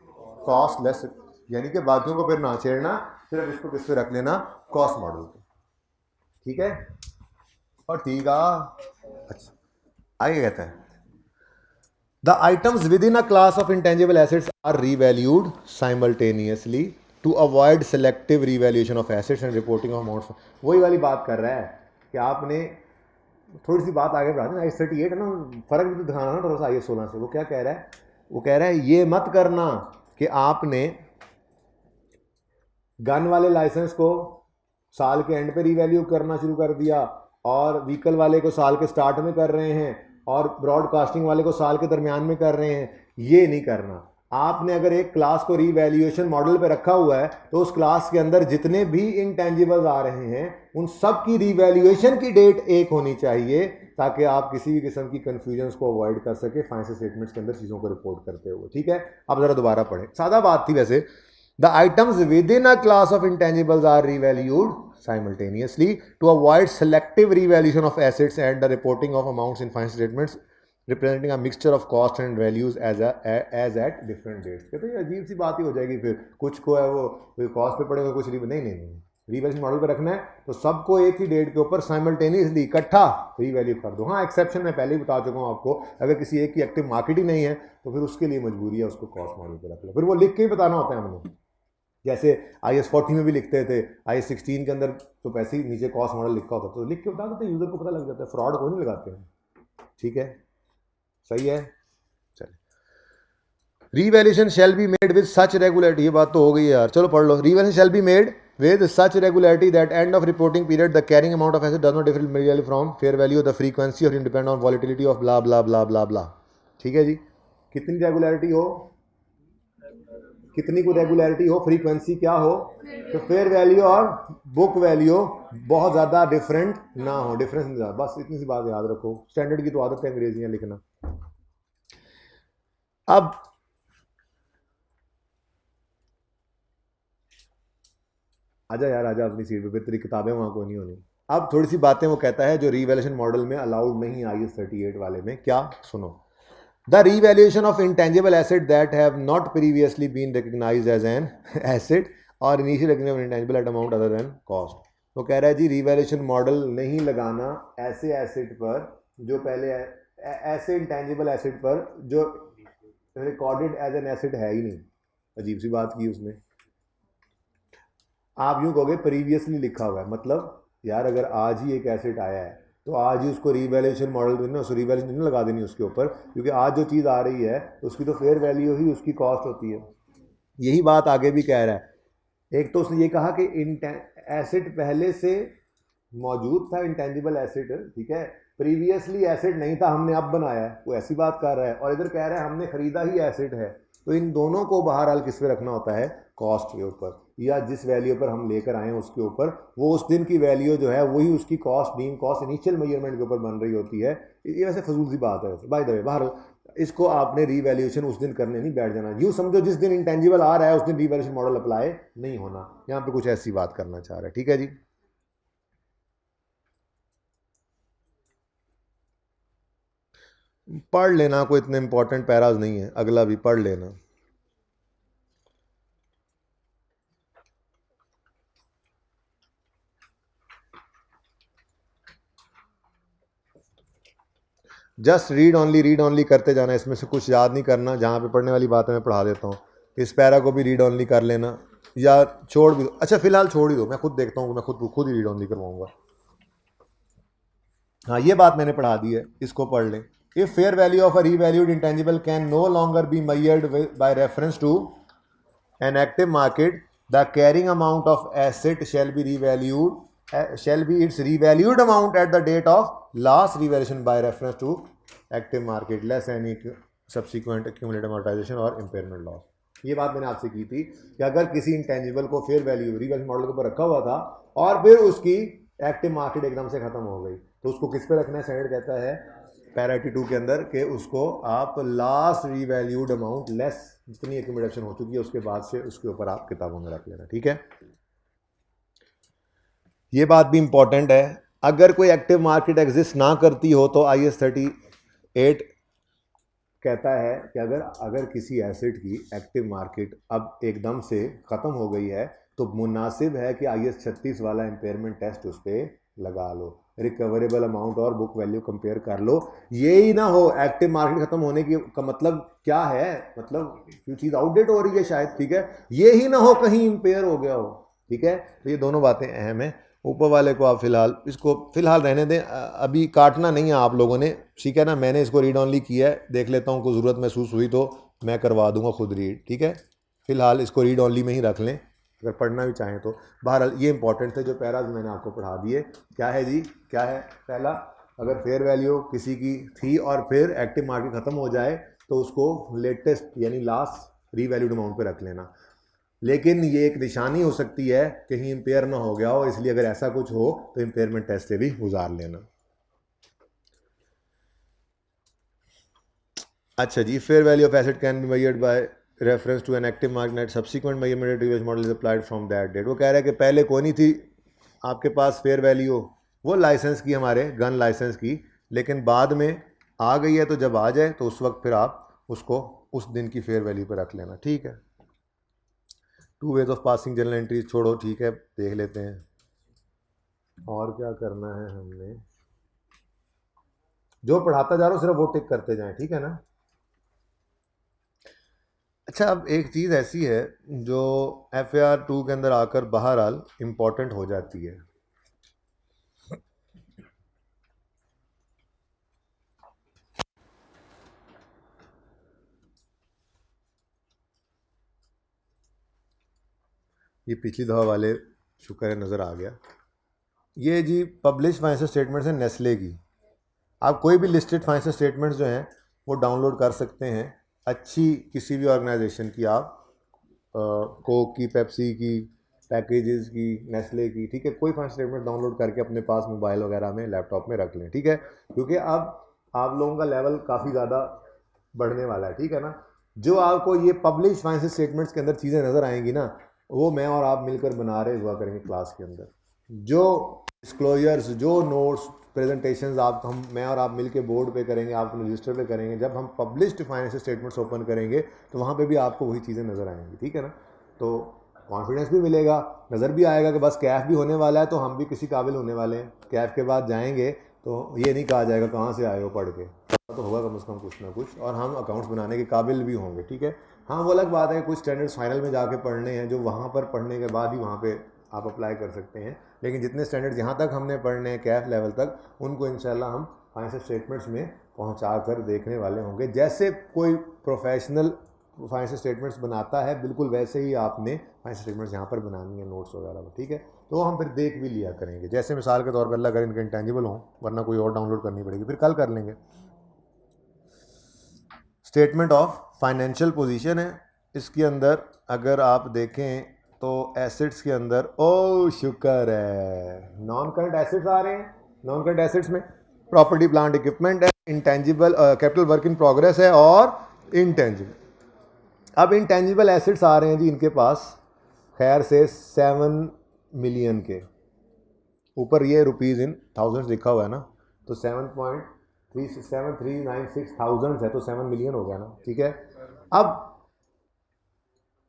cost less, यानी कि बाकियों को फिर ना छेड़ना, सिर्फ इसको किस पे रख लेना, कॉस्ट मॉडल पे, ठीक है। और ठीक है, अच्छा आगे कहता है the items within a class of intangible assets are revalued simultaneously to avoid selective revaluation of assets and reporting of amounts। वही वाली बात कर रहा है कि आपने थोड़ी सी बात आगे बढ़ा दी ना, IS 38 है ना, फर्क भी तो दिखाना ना थोड़ा सा IS 16 से। वो क्या कह रहा है, वो कह रहा है ये मत करना कि आपने गन वाले लाइसेंस को साल के एंड पे रीवैल्यू करना शुरू कर दिया और व्हीकल वाले को साल के स्टार्ट में कर रहे हैं और ब्रॉडकास्टिंग वाले को साल के दरमियान में कर रहे हैं। ये नहीं करना। आपने अगर एक क्लास को रीवैल्यूएशन मॉडल पे रखा हुआ है तो उस क्लास के अंदर जितने भी इंटेंजिबल्स आ रहे हैं उन सब की रीवैल्यूएशन की डेट एक होनी चाहिए, ताकि आप किसी भी किस्म की कंफ्यूजन को अवॉइड कर सके फाइनेंशियल स्टेटमेंट्स के अंदर चीज़ों को रिपोर्ट करते हुए, ठीक है। अब जरा दोबारा पढ़ें, सादा बात थी वैसे। The items within a class of intangibles are revalued simultaneously to avoid selective revaluation of assets and the reporting of amounts in financial statements representing a mixture of cost and values as at different dates। कहते हैं अजीब सी बात ही हो जाएगी, फिर कुछ को है वो कॉस्ट पे पड़ेगा, कुछ नहीं, रीवैल्यूएशन मॉडल पे रखना है तो सबको एक ही डेट के ऊपर साइमल्टेनियसली इकट्ठा रीवैल्यू कर दो। हाँ, एक्सेप्शन मैं पहले ही बता चुका हूँ आपको, अगर किसी एक की एक्टिव मार्केट ही नहीं है तो फिर उसके लिए मजबूरी है उसको कॉस्ट मॉडल पे रख लो, फिर वो लिख के ही बताना होता है हमने। जैसे IS 40 में भी लिखते थे, IS 16 के अंदर तो पैसे ही नीचे कॉस्ट मॉडल लिखा होता तो लिख के बता देते, यूजर को पता लग जाता है, फ्रॉड को नहीं लगाते हैं, ठीक है, सही है। चलिए, revaluation shall be made with such regularity, ये बात तो हो गई है यार, चलो पढ़ लो। Revaluation shall be made with such regularity that end of reporting period the carrying amount of asset does not differ materially from fair value, the frequency of independent on volatility of blah blah blah blah blah, ठीक है जी। कितनी regularity हो, कितनी को regularity हो, frequency क्या हो, तो फेयर वैल्यू और बुक वैल्यू बहुत ज़्यादा डिफरेंट ना हो, डिफरेंस नहीं ज़्यादा, बस इतनी सी बात याद रखो। स्टैंडर्ड की तो आदत है अंग्रेजियाँ लिखना। अब आजा यार, आजा अपनी सीट पे, तेरी किताबें वहाँ को नहीं होनी। अब थोड़ी सी बातें वो कहता है जो रीवैल्यूएशन मॉडल में अलाउड नहीं IS 38 वाले में, क्या सुनो। The revaluation of intangible assets that have not previously been recognized as an asset or initially recognized an intangible at amount other than cost। तो कह रहा है जी रिवैल्यूएशन मॉडल नहीं लगाना ऐसे एसेट पर जो पहले ऐसे इंटेंजिबल एसेट पर जो रिकॉर्डेड एज एन एसेट है ही नहीं। अजीब सी बात की उसने। आप यूँ कहोगे प्रीवियसली लिखा हुआ है, मतलब यार अगर आज ही एक एसेट आया है तो आज ही उसको रीवैल्यूएशन मॉडल में ना, उसको रीवैल्यूएशन नहीं लगा देनी उसके ऊपर, क्योंकि आज जो चीज़ आ रही है उसकी तो फेयर वैल्यू ही उसकी कॉस्ट होती है। यही बात आगे भी कह रहा है। एक तो उसने ये कहा कि एसेट पहले से मौजूद था, इंटेंजिबल एसेट, ठीक है, प्रीवियसली एसेट नहीं था, हमने अब बनाया है, वो ऐसी बात कर रहा है। और इधर कह रहा है हमने खरीदा ही एसेट है। तो इन दोनों को बहरहाल किस पे रखना होता है, कॉस्ट के ऊपर, या जिस वैल्यू पर हम लेकर आए हैं उसके ऊपर, वो उस दिन की वैल्यू जो है वही उसकी cost, deem cost initial measurement के ऊपर बन रही होती है। ये वैसे फजूल सी बात है बाय द वे। बहरहाल इसको आपने रीवैल्यूएशन उस दिन करने नहीं बैठ जाना। यूँ समझो जिस दिन इंटेंजिबल आ रहा है उस दिन रीवैल्यूएशन मॉडल अप्लाई नहीं होना। यहाँ पे कुछ ऐसी बात करना चाह रहा है, ठीक है जी। पढ़ लेना, कोई इतने इंपॉर्टेंट पैराज नहीं है, अगला भी पढ़ लेना। जस्ट रीड ओनली करते जाना, इसमें से कुछ याद नहीं करना। जहाँ पे पढ़ने वाली बातें मैं पढ़ा देता हूँ। इस पैरा को भी रीड ओनली कर लेना या छोड़ भी दो। अच्छा फिलहाल छोड़ ही दो, मैं खुद देखता हूँ, मैं खुद ही रीड ओनली करवाऊंगा। हाँ, ये बात मैंने पढ़ा दी है, इसको पढ़ लें। If fair value of a revalued intangible can no longer be measured by reference to an active market, the carrying amount of asset shall be its revalued amount at the date of last revaluation by reference to active market less any subsequent accumulated amortization or impairment loss। ये बात मैंने आपसे की थी कि अगर किसी intangible को फेयर वैल्यू रिवैल्यूएशन मॉडल के ऊपर रखा हुआ था और फिर उसकी एक्टिव मार्केट एकदम से खत्म हो गई, तो उसको किस पे रखना है? स्टैंडर्ड कहता है पैरा 82 के अंदर कि उसको आप लास्ट रीवैल्यूड अमाउंट लेस जितनी एक्यूमुलेशन हो चुकी है उसके बाद से उसके ऊपर आप किताबों में रख लेना। ठीक है, ये बात भी इंपॉर्टेंट है। अगर कोई एक्टिव मार्केट एग्जिस्ट ना करती हो तो IS 38 कहता है कि अगर किसी एसेट की एक्टिव मार्केट अब एकदम से ख़त्म हो गई है तो मुनासिब है कि IS 36 वाला इम्पेयरमेंट टेस्ट उस पर लगा लो, रिकवरेबल अमाउंट और बुक वैल्यू कंपेयर कर लो। ये ही ना हो एक्टिव मार्केट खत्म होने की का मतलब क्या है, मतलब कोई चीज़ आउटडेट हो रही है शायद, ठीक है, ये ही ना हो कहीं इम्पेयर हो गया हो। ठीक है, तो ये दोनों बातें अहम है। ऊपर वाले को आप फिलहाल इसको फिलहाल रहने दें, अभी काटना नहीं है आप लोगों ने, ठीक है ना। मैंने इसको रीड ऑनली किया है, देख लेता हूँ, कोई ज़रूरत महसूस हुई तो मैं करवा दूंगा खुद रीड। ठीक है, फिलहाल इसको रीड ऑनली में ही रख लें, अगर पढ़ना भी चाहें तो। बहरहाल ये इंपॉर्टेंट थे जो पैराज मैंने आपको पढ़ा दिए। क्या है जी, क्या है? पहला, अगर फेयर वैल्यू किसी की थी और फिर एक्टिव मार्केट ख़त्म हो जाए तो उसको लेटेस्ट यानी लास्ट रीवैल्यूड अमाउंट पे रख लेना। लेकिन ये एक निशानी हो सकती है कहीं इम्पेयर ना हो गया हो, इसलिए अगर ऐसा कुछ हो तो इम्पेयरमेंट टेस्ट से भी गुजार लेना। अच्छा जी, fair value of asset can be measured by reference to an active market net subsequent measurement reverse model is applied from that date. वो कह रहा है कि पहले कोई नहीं थी आपके पास फेयर वैल्यू, वो लाइसेंस की, हमारे गन लाइसेंस की, लेकिन बाद में आ गई है, तो जब आ जाए तो उस वक्त फिर आप उसको उस दिन की फेयर वैल्यू पर रख लेना। ठीक है, two ways of passing journal entries छोड़ो, ठीक है, देख लेते हैं और क्या करना है हमने। जो पढ़ाता जा रहा हूँ सिर्फ वो टिक करते जाएं, ठीक है ना। अच्छा, अब एक चीज़ ऐसी है जो FAR 2 के अंदर आकर बहरहाल इम्पॉर्टेंट हो जाती है। ये पिछली दफ़ा वाले शुक्र है नज़र आ गया। ये जी पब्लिश फाइनेंशियल स्टेटमेंट्स हैं नेस्ले की। आप कोई भी लिस्टेड फाइनेंशियल स्टेटमेंट्स जो हैं वो डाउनलोड कर सकते हैं, अच्छी किसी भी ऑर्गेनाइजेशन की, आप कोक की, पेप्सी की, पैकेजेस की, नेस्ले की, ठीक है, कोई फाइनेंशियल स्टेटमेंट डाउनलोड करके अपने पास मोबाइल वगैरह में, लैपटॉप में रख लें। ठीक है, क्योंकि अब आप लोगों का लेवल काफ़ी ज़्यादा बढ़ने वाला है। ठीक है ना, जो आपको ये पब्लिश फाइनेंशियल स्टेटमेंट्स के अंदर चीज़ें नज़र आएंगी ना, वो मैं और आप मिलकर बना रहे हुआ करेंगे क्लास के अंदर। जो डिस्क्लोजर्स, जो नोट्स, प्रेजेंटेशंस आप मैं और आप मिलके बोर्ड पे करेंगे, आप अपने रजिस्टर पे करेंगे, जब हम पब्लिश्ड फाइनेंशियल स्टेटमेंट्स ओपन करेंगे तो वहाँ पे भी आपको वही चीज़ें नज़र आएंगी। ठीक है ना, तो कॉन्फिडेंस भी मिलेगा, नज़र भी आएगा कि बस कैफ भी होने वाला है तो हम भी किसी काबिल होने वाले हैं। कैफ के बाद जाएंगे तो ये नहीं कहा जाएगा कहाँ से आए हो पढ़ के, तो होगा कम से कम कुछ ना कुछ, और हम अकाउंट्स बनाने के काबिल भी होंगे। ठीक है, हाँ, वो अलग बात है, कुछ स्टैंडर्ड्स फाइनल में जाके पढ़ने हैं जो वहाँ पर पढ़ने के बाद ही वहाँ पर आप अप्लाई कर सकते हैं, लेकिन जितने स्टैंडर्ड यहाँ तक हमने पढ़ने हैं कैफ लेवल तक, उनको इंशाल्लाह हम फाइनेंशियल स्टेटमेंट्स में पहुँचा कर देखने वाले होंगे। जैसे कोई प्रोफेशनल फाइनेंशियल स्टेटमेंट्स बनाता है बिल्कुल वैसे ही आपने फाइनेंशियल स्टेटमेंट्स यहाँ पर बनानी है नोट्स वगैरह में। ठीक है, तो हम फिर देख भी लिया करेंगे, जैसे मिसाल के तौर पर अल्लाह करे इनके इंटेंजिबल हों, वरना कोई और डाउनलोड करनी पड़ेगी, फिर कल कर लेंगे। स्टेटमेंट ऑफ फाइनेंशियल पोजीशन है, इसके अंदर अगर आप देखें तो एसेट्स के अंदर, ओ शुक्र है, नॉन करंट एसेट्स आ रहे हैं। नॉन करंट एसेट्स में प्रॉपर्टी, प्लांट, इक्विपमेंट है, intangible capital work in progress है और इंटेंजिबल। अब इंटेंजिबल एसेट्स आ रहे हैं जी इनके पास खैर से 7 मिलियन के ऊपर, ये रुपीज़ इन थाउजेंड्स लिखा हुआ है ना, तो 7.396 थाउजेंड्स है, तो 7 मिलियन हो गया ना। ठीक है, अब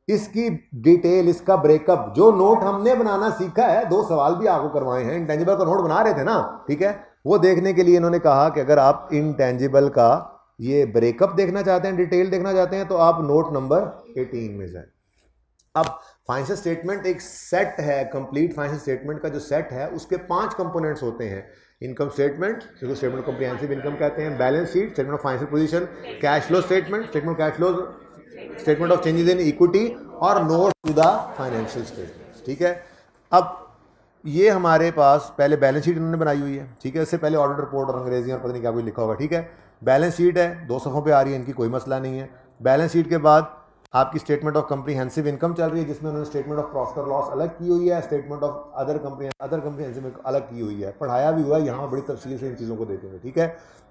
इसकी डिटेल, इसका ब्रेकअप, जो नोट हमने बनाना सीखा है, 2 सवाल भी आपको करवाए हैं, इंटेंजिबल का नोट बना रहे थे ना, ठीक है, वो देखने के लिए इन्होंने कहा कि अगर आप इंटेंजिबल का ये ब्रेकअप देखना चाहते हैं, डिटेल देखना चाहते हैं, तो आप नोट नंबर 18 में जाएं। अब फाइनेंशियल स्टेटमेंट एक सेट है, कंप्लीट फाइनेंशियल स्टेटमेंट का जो सेट है उसके 5 कंपोनेंट्स होते हैं। इनकम स्टेटमेंट, जिसको स्टेटमेंट ऑफ कॉम्प्रिहेंसिव इनकम कहते हैं, balance sheet, statement of financial position, cash flow statement, statement of cash flow, statement of changes in equity और note to the financial statement. ठीक है, अब ये हमारे पास पहले बैलेंस शीट इन्होंने बनाई हुई है। ठीक है, इससे पहले ऑडिट रिपोर्ट और अंग्रेजी और पता नहीं क्या कुछ लिखा होगा। ठीक है, बैलेंस शीट है, 2 सफ़ों पे आ रही है, इनकी कोई मसला नहीं है। बैलेंस शीट के बाद आपकी स्टेटमेंट ऑफ कम्प्रीहेंसिव इनकम चल रही है जिसमें उन्होंने स्टेटमेंट ऑफ प्रॉफिट और लॉस अलग की हुई है, स्टेटमेंट ऑफ अदर कम्प्रीहेंसिव अलग की हुई है, पढ़ाया भी हुआ है, यहाँ बड़ी तफसील से इन चीज़ों को देखेंगे, ठीक है।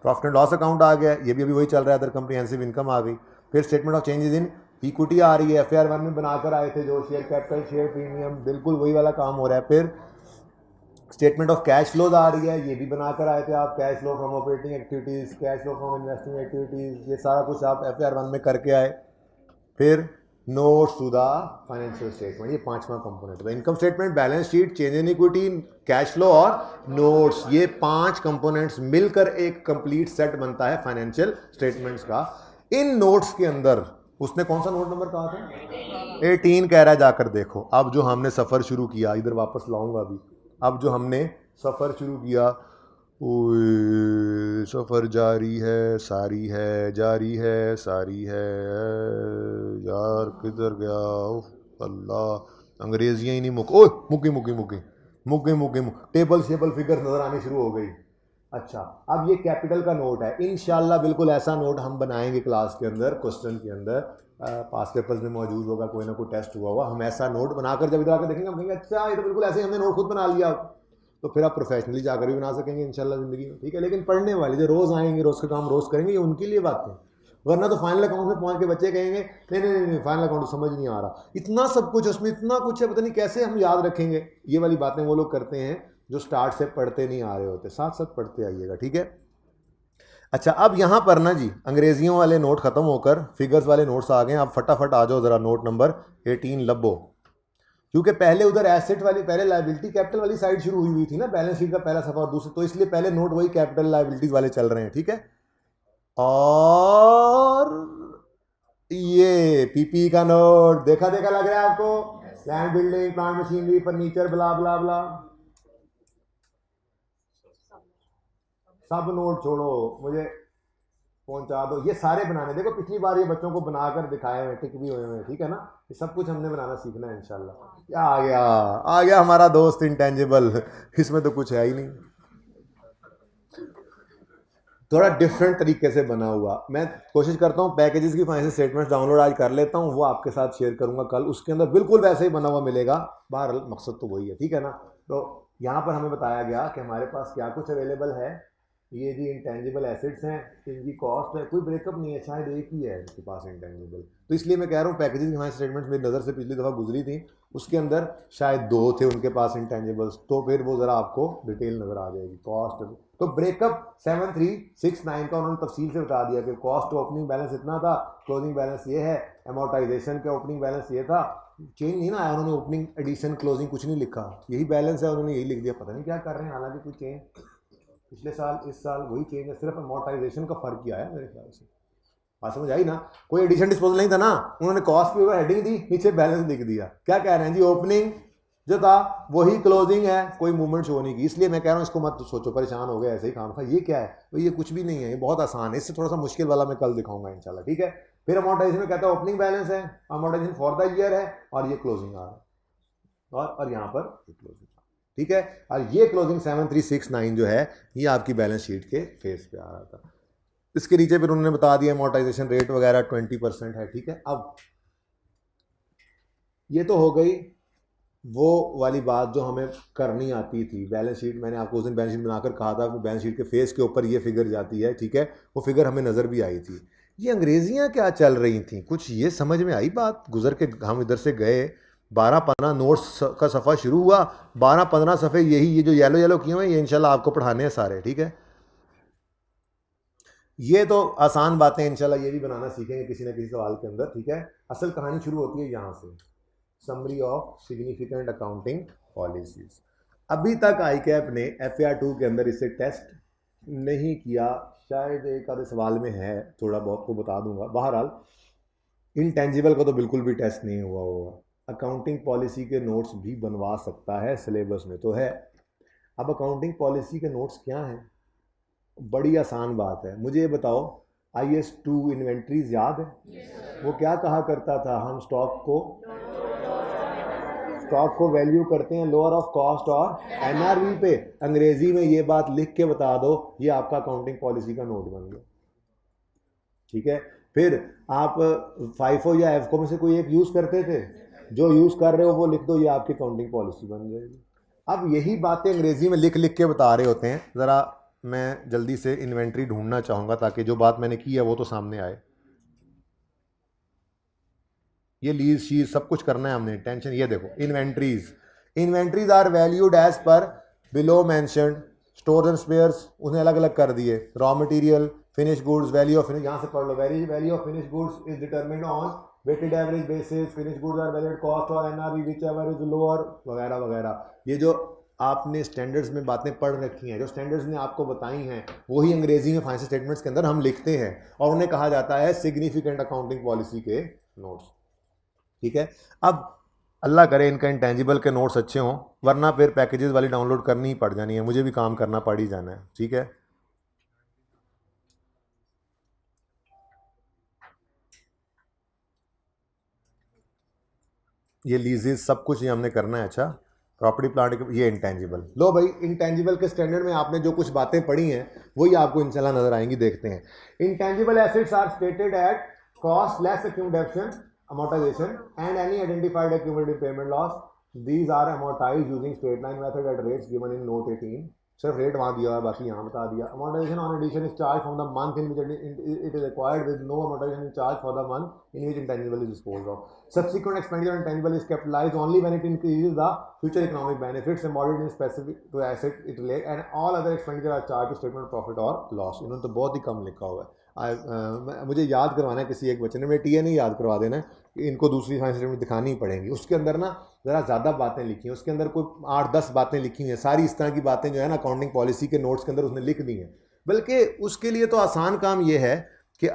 प्रॉफिट एंड लॉस अकाउंट आ गया, ये भी अभी वही चल रहा है, अदर कम्प्रीहेंसिव इनकम आ गई। फिर statement of changes in equity आ रही है, FAR 1 में बनाकर आए थे जो शेयर कैपिटल, शेयर प्रीमियम, बिल्कुल वही वाला काम हो रहा है। फिर स्टेटमेंट ऑफ कैश फ्लोज आ रही है, ये भी बनाकर आए थे आप, cash flow from operating activities, cash flow from investing activities, ये सारा कुछ आप FAR 1 में करके आए। फिर notes to the financial statement, ये पांचवा कंपोनेंट था। Income statement, balance sheet, change in equity, cash flow और नोट्स, ये 5 कंपोनेंट्स मिलकर एक कंप्लीट सेट बनता है फाइनेंशियल स्टेटमेंट्स का। इन नोट्स के अंदर उसने कौन सा नोट नंबर कहा था? 18 कह रहा है, जाकर देखो। अब जो हमने सफ़र शुरू किया, इधर वापस लाऊंगा अभी, अब जो हमने सफ़र शुरू किया, सफ़र जारी है सारी है, जारी है सारी है, यार किधर गया, अल्लाह, अंग्रेजियाँ ही नहीं मुक्की टेबल फिगर्स नज़र आनी शुरू हो गई। अच्छा, अब ये कैपिटल का नोट है, इंशाल्लाह बिल्कुल ऐसा नोट हम बनाएंगे क्लास के अंदर, क्वेश्चन के अंदर, पास पेपर्स में मौजूद होगा, कोई ना कोई टेस्ट हुआ होगा, हम ऐसा नोट बनाकर जब इधर आकर देखेंगे हम कहेंगे अच्छा ये तो बिल्कुल ऐसे ही हमने नोट खुद बना लिया, तो फिर आप प्रोफेशनली जाकर भी बना सकेंगे इंशाल्लाह ज़िंदगी में, ठीक है। लेकिन पढ़ने वाले जो रोज़ आएंगे, रोज़ का काम रोज़ करेंगे, ये उनके लिए बात है, वरना तो फाइनल अकाउंट में पहुंच के बच्चे कहेंगे नहीं फाइनल अकाउंट तो समझ नहीं आ रहा, इतना सब कुछ उसमें, इतना कुछ है, पता नहीं कैसे हम याद रखेंगे। ये वाली बातें वो लोग करते हैं जो स्टार्ट से पढ़ते नहीं आ रहे होते, साथ साथ पढ़ते आइएगा, ठीक है। अच्छा, अब यहाँ पर ना जी अंग्रेजियों वाले नोट खत्म होकर फिगर्स वाले नोट्स आ गए। अब फटाफट आ जाओ ज़रा नोट नंबर 18 लबो, क्योंकि पहले उधर एसेट वाली, पहले लायबिलिटी कैपिटल वाली साइड शुरू हुई थी ना, बैलेंस शीट का पहला सफा, और दूसरे, तो इसलिए पहले नोट वही कैपिटल लायबिलिटीज वाले चल रहे हैं, ठीक है। और ये पीपी का नोट देखा लग रहा है आपको, land building, plant machinery, furniture, blah blah blah, सब नोट छोड़ो, मुझे पहुंचा दो, ये सारे बनाने। देखो पिछली बार ये बच्चों को बनाकर दिखाए हुए, टिक भी हुए हैं, ठीक है ना, ये सब कुछ हमने बनाना सीखना है इंशाल्लाह। क्या आ गया हमारा दोस्त इंटेंजिबल, इसमें तो कुछ है ही नहीं, थोड़ा डिफरेंट तरीके से बना हुआ। मैं कोशिश करता हूँ पैकेजेस की फाइनेंशियल स्टेटमेंट्स डाउनलोड आज कर लेता हूँ, वो आपके साथ शेयर करूँगा कल, उसके अंदर बिल्कुल वैसे ही बना हुआ मिलेगा। बहरहाल मकसद तो वही है, ठीक है ना। तो यहाँ पर हमें बताया गया कि हमारे पास क्या कुछ अवेलेबल है। ये जी इंटेंजिबल एसेट्स हैं, इनकी कॉस्ट है, कोई ब्रेकअप नहीं है, शायद एक ही है इनके पास इंटेंजिबल, तो इसलिए मैं कह रहा हूँ पैकेजेस की फाइनेंशियल स्टेटमेंट्स मेरी नज़र से पिछली दफ़ा गुजरी थी, उसके अंदर शायद 2 थे उनके पास इंटेंजिबल्स, तो फिर वो ज़रा आपको डिटेल नज़र आ जाएगी कॉस्ट। तो ब्रेकअप 7369 का उन्होंने तफसील से बता दिया कि कॉस्ट ओपनिंग बैलेंस इतना था, क्लोजिंग बैलेंस ये है, अमोर्टाइजेशन का ओपनिंग बैलेंस ये था, चेंज नहीं ना आया, उन्होंने ओपनिंग एडिशन क्लोजिंग कुछ नहीं लिखा, यही बैलेंस है, उन्होंने यही लिख दिया, पता नहीं क्या कर रहे हैं, हालांकि कोई चेंज पिछले साल इस साल वही चेंज है, सिर्फ अमोर्टाइजेशन का फर्क किया है मेरे ख्याल से। बात समझ आई ना, कोई एडिशन डिस्पोजल नहीं था ना, उन्होंने कॉस्ट के ऊपर हेडिंग दी, नीचे बैलेंस लिख दिया। क्या कह रहे हैं जी, ओपनिंग जो था वही क्लोजिंग है, कोई मूवमेंट शो नहीं की, इसलिए मैं कह रहा हूँ इसको मत सोचो परेशान हो गए ऐसे ही खाम खा, ये क्या है, तो ये कुछ भी नहीं है, ये बहुत आसान है, इससे थोड़ा सा मुश्किल वाला मैं कल दिखाऊंगा इंशाल्लाह, ठीक है। फिर अमोर्टाइजेशन में कहता है ओपनिंग बैलेंस है, अमोर्टाइजेशन फॉर द ईयर है, और ये क्लोजिंग आ रहा है, और यहाँ पर क्लोजिंग, ठीक है। और ये क्लोजिंग 7369 जो है ये आपकी बैलेंस शीट के फेस पे आ रहा था। इसके नीचे फिर उन्होंने बता दिया अमोर्टाइजेशन रेट वगैरह 20% है, ठीक है। अब ये तो हो गई वो वाली बात जो हमें करनी आती थी, बैलेंस शीट, मैंने आपको उस दिन बैलेंस शीट बनाकर कहा था कि बैलेंस शीट के फेस के ऊपर ये फिगर जाती है, ठीक है, वो फिगर हमें नज़र भी आई थी। ये अंग्रेजियाँ क्या चल रही थी, कुछ ये समझ में आई बात, गुजर के हम इधर से गए, 12-15 नोट्स का सफ़ा शुरू हुआ, 12-15 सफ़े यही, ये जो येलो येलो किए हुए हैं ये इंशाल्लाह आपको पढ़ाने हैं सारे, ठीक है। ये तो आसान बातें, इंशाल्लाह ये भी बनाना सीखेंगे किसी न किसी सवाल के अंदर, ठीक है। असल कहानी शुरू होती है यहाँ से, summary of significant accounting policies. अभी तक ICAP ने FAR 2 के अंदर इसे टेस्ट नहीं किया, शायद एक आधे सवाल में है, थोड़ा बहुत को बता दूंगा। बहरहाल इंटेंजिबल का तो बिल्कुल भी टेस्ट नहीं हुआ होगा, अकाउंटिंग पॉलिसी के नोट्स भी बनवा सकता है, सिलेबस में तो है। अब अकाउंटिंग पॉलिसी के नोट्स क्या हैं, बड़ी आसान बात है, मुझे ये बताओ, IS2 इन्वेंट्रीज याद है? वो क्या कहा करता था, हम स्टॉक को वैल्यू करते हैं लोअर ऑफ कॉस्ट और NRV पे, अंग्रेजी में ये बात लिख के बता दो, ये आपका अकाउंटिंग पॉलिसी का नोट बन गया, ठीक है। फिर आप फाइफो या एफको में से कोई एक यूज़ करते थे, जो यूज़ कर रहे हो वो लिख दो, ये आपकी अकाउंटिंग पॉलिसी बन जाएगी। अब यही बातें अंग्रेज़ी में लिख लिख के बता रहे होते हैं। ज़रा मैं जल्दी से इन्वेंट्री ढूंढना चाहूँगा ताकि जो बात मैंने की है वो तो सामने आए। ये लीज शीज सब कुछ करना है हमने, टेंशन। ये देखो inventories are valued as per below mentioned. Stores and spares उसने अलग अलग कर दिए। Raw material, finish goods, value of finish, यहाँ से पढ़ लो, value of finish goods is determined on weighted average basis, finish goods are valued cost और NRV whichever is lower, वगैरह वगैरह। ये जो आपने स्टैंडर्ड्स में बातें पढ़ रखी हैं, जो स्टैंडर्ड्स ने आपको बताई हैं, वही अंग्रेजी में फाइनेंशियल स्टेटमेंट्स के अंदर हम लिखते हैं और उन्हें कहा जाता है सिग्निफिकेंट अकाउंटिंग पॉलिसी के नोट्स। ठीक है, अब अल्लाह करे इनका इंटेंजिबल के नोट्स अच्छे हों, वरना फिर पैकेजेस वाली डाउनलोड करनी ही पड़ जानी है, मुझे भी काम करना पड़ ही जाना है। ठीक है, ये लीजेस सब कुछ ये हमने करना है। अच्छा, प्रॉपर्टी प्लांट, ये इंटेंजिबल। लो भाई, इंटेंजिबल के स्टैंडर्ड में आपने जो कुछ बातें पढ़ी हैं वही आपको इंशाल्लाह नजर आएंगी। देखते हैं, intangible assets are stated at cost less accumulation amortization and any identified accumulative payment loss. These are amortized using straight line method at rates given in note 18. सिर्फ रेट वहाँ दिया हुआ है, बाकी यहाँ बता दिया। amortization on addition is charged from the month in which it is acquired with no amortization is charged for the month in which intangible is disposed of. Subsequent expenditure on intangible is capitalized only when it increases the future economic benefits embodied in specific to asset it relates, and all other expenditure are charged to statement of profit or loss. इन्होंने तो बहुत ही कम लिखा हुआ है। मुझे याद करवाना है किसी एक बच्चे ने, मैं टीए नहीं याद करवा देना कि इनको दूसरी फाइनेंस स्टेटमेंट दिखानी ही पड़ेंगी। उसके अंदर ना ज़रा ज़्यादा बातें लिखी हैं, उसके अंदर कोई 8-10 बातें लिखी हैं, सारी इस तरह की बातें जो है ना अकाउंटिंग पॉलिसी के नोट्स के अंदर उसने लिख दी हैं। बल्कि उसके लिए तो आसान काम ये है कि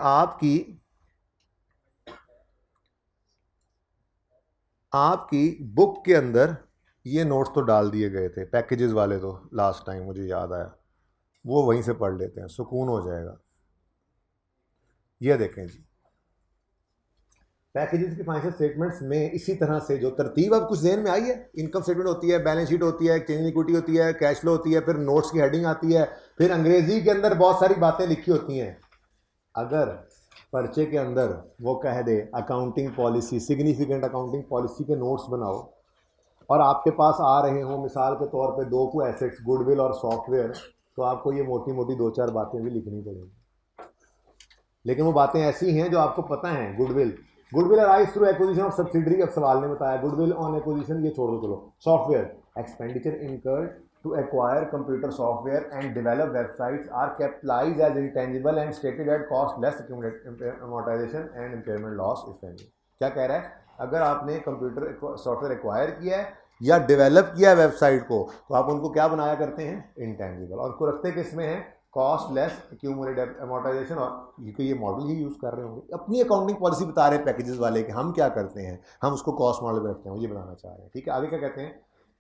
आपकी बुक के अंदर ये नोट्स तो डाल दिए गए थे, पैकेजेस वाले तो लास्ट टाइम मुझे याद आया, वो वहीं से पढ़ लेते हैं, सुकून हो जाएगा। ये देखें जी, पैकेजेस की फाइनेंशियल स्टेटमेंट्स में इसी तरह से जो तरतीब अब कुछ ज़हन में आई है, इनकम स्टेटमेंट होती है, बैलेंस शीट होती है, चेंज इक्विटी होती है, कैश फ्लो होती है, फिर नोट्स की हेडिंग आती है, फिर अंग्रेजी के अंदर बहुत सारी बातें लिखी होती हैं। अगर पर्चे के अंदर वो कह दे accounting policy, significant accounting policy के नोट्स बनाओ, और आपके पास आ रहे हों मिसाल के तौर पे 2 को एसेट्स, गुडविल और सॉफ्टवेयर, तो आपको ये मोटी मोटी 2-4 बातें भी लिखनी पड़ेंगी। लेकिन वो बातें ऐसी हैं जो आपको पता है। Goodwill arise through acquisition of subsidiary, अब सवाल ने बताया गुडविल ऑन एक्विजिशन, ये छोड़ दो चलो। Software, expenditure incurred to acquire computer software and develop websites are capitalised as intangible and stated at cost less amortisation and impairment loss if any. क्या कह रहा है, अगर आपने कंप्यूटर सॉफ्टवेयर एक्वायर किया है या डेवलप किया है वेबसाइट को, तो आप उनको क्या बनाया करते हैं, इंटेंजिबल, और उनको रखते किस में है, कॉस्ट लेस एक्यूमुलेटेड अमोर्टाइजेशन। और ये मॉडल ही यूज़ कर रहे होंगे। अपनी अकाउंटिंग पॉलिसी बता रहे हैं पैकेजेस वाले कि हम क्या करते हैं, हम उसको कॉस्ट मॉडल में रखते हैं, ये बताना चाह रहे हैं। ठीक है, आगे क्या कहते हैं,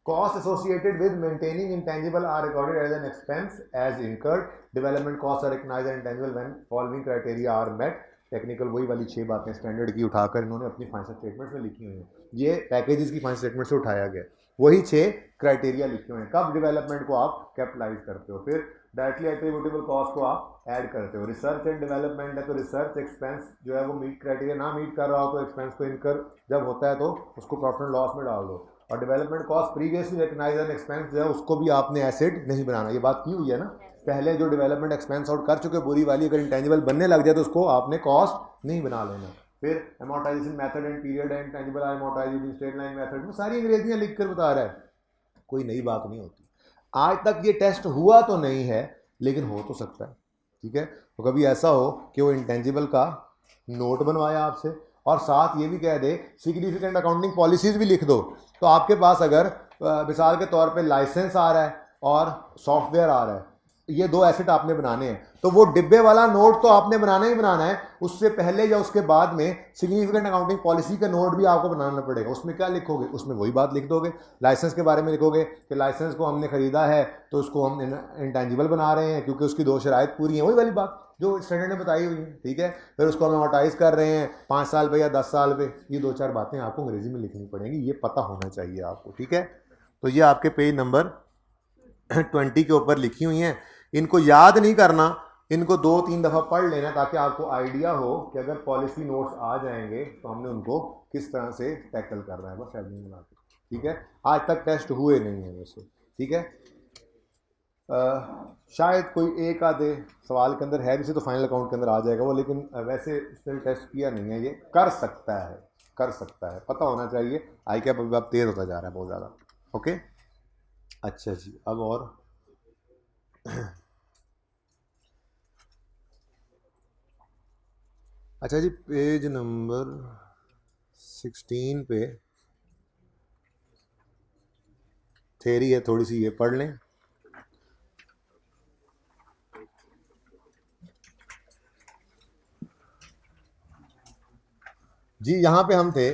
cost associated with maintaining intangible are recorded as an expense as incurred, development cost are recognised as intangible when following criteria are met. Technical वही वाली 6 बातें स्टैंडर्ड की उठाकर इन्होंने अपनी फाइनेंशियल स्टेटमेंट्स में लिखी हुई हैं। ये पैकेजेस की फाइनेंशियल स्टेटमेंट से उठाया गया, वही 6 क्राइटेरिया लिखे हुए हैं। कब डेवलपमेंट को आप कैपिटलाइज करते हो, फिर डायरेक्टली एट्रीब्यूटेबल कॉस्ट को आप ऐड करते हो। रिसर्च एंड डेवलपमेंट है तो रिसर्च एक्सपेंस जो है वो मीट क्राइटेरिया ना मीट कर रहा हो तो एक्सपेंस को इनकर जब होता है तो उसको प्रॉफिट एंड लॉस में डाल दो। और development cost previously recognised an expense जो है उसको भी आपने एसेट नहीं बनाना, ये बात की हुई है ना पहले। जो डेवलपमेंट एक्सपेंस आउट कर चुके बुरी वाली, अगर इंटेंजिबल बनने लग जाए तो उसको आपने कॉस्ट नहीं बना लेना। फिर amortisation method and period and intangible are amortised straight line method में सारी अंग्रेजियां लिख कर बता रहा है, कोई नई बात नहीं होती। आज तक ये टेस्ट हुआ तो नहीं है लेकिन हो तो सकता है। ठीक है, तो कभी ऐसा हो कि वो इंटेंजिबल का नोट बनवाया आपसे और साथ ये भी कह दे सिग्निफिकेंट अकाउंटिंग पॉलिसीज भी लिख दो, तो आपके पास अगर मिसाल के तौर पे लाइसेंस आ रहा है और सॉफ्टवेयर आ रहा है, ये 2 एसेट आपने बनाने हैं, तो वो डिब्बे वाला नोट तो आपने बनाना ही बनाना है। उससे पहले या उसके बाद में सिग्निफिकेंट अकाउंटिंग पॉलिसी का नोट भी आपको बनाना पड़ेगा। उसमें क्या लिखोगे, उसमें वही बात लिख दोगे। लाइसेंस के बारे में लिखोगे कि लाइसेंस को हमने ख़रीदा है तो उसको हम इंटेंजिबल बना रहे हैं क्योंकि उसकी 2 शराइत पूरी हैं, वही वाली बात जो स्टैंडर्ड ने बताई हुई है। ठीक है, फिर उसको हम अमोर्टाइज कर रहे हैं 5 साल पे या 10 साल पे, ये 2-4 बातें आपको अंग्रेजी में लिखनी पड़ेंगी, ये पता होना चाहिए आपको। ठीक है, तो ये आपके पेज नंबर 20 के ऊपर लिखी हुई हैं, इनको याद नहीं करना इनको 2-3 दफ़ा पढ़ लेना ताकि आपको आइडिया हो कि अगर पॉलिसी नोट्स आ जाएंगे तो हमने उनको किस तरह से टैकल करना है, बस एडमिन बना के, ठीक है। आज तक टेस्ट हुए नहीं हैं वैसे, ठीक है। शायद कोई एक आधे सवाल के अंदर है भी से तो फाइनल अकाउंट के अंदर आ जाएगा वो, लेकिन वैसे इसने टेस्ट किया नहीं है। ये कर सकता है, कर सकता है, पता होना चाहिए। आई कैप अभी अब तेज़ होता जा रहा है बहुत ज़्यादा। ओके, अच्छा जी, अब और अच्छा जी, पेज नंबर 16 पे थ्योरी है थोड़ी सी, ये पढ़ लें। जी यहाँ पे हम थे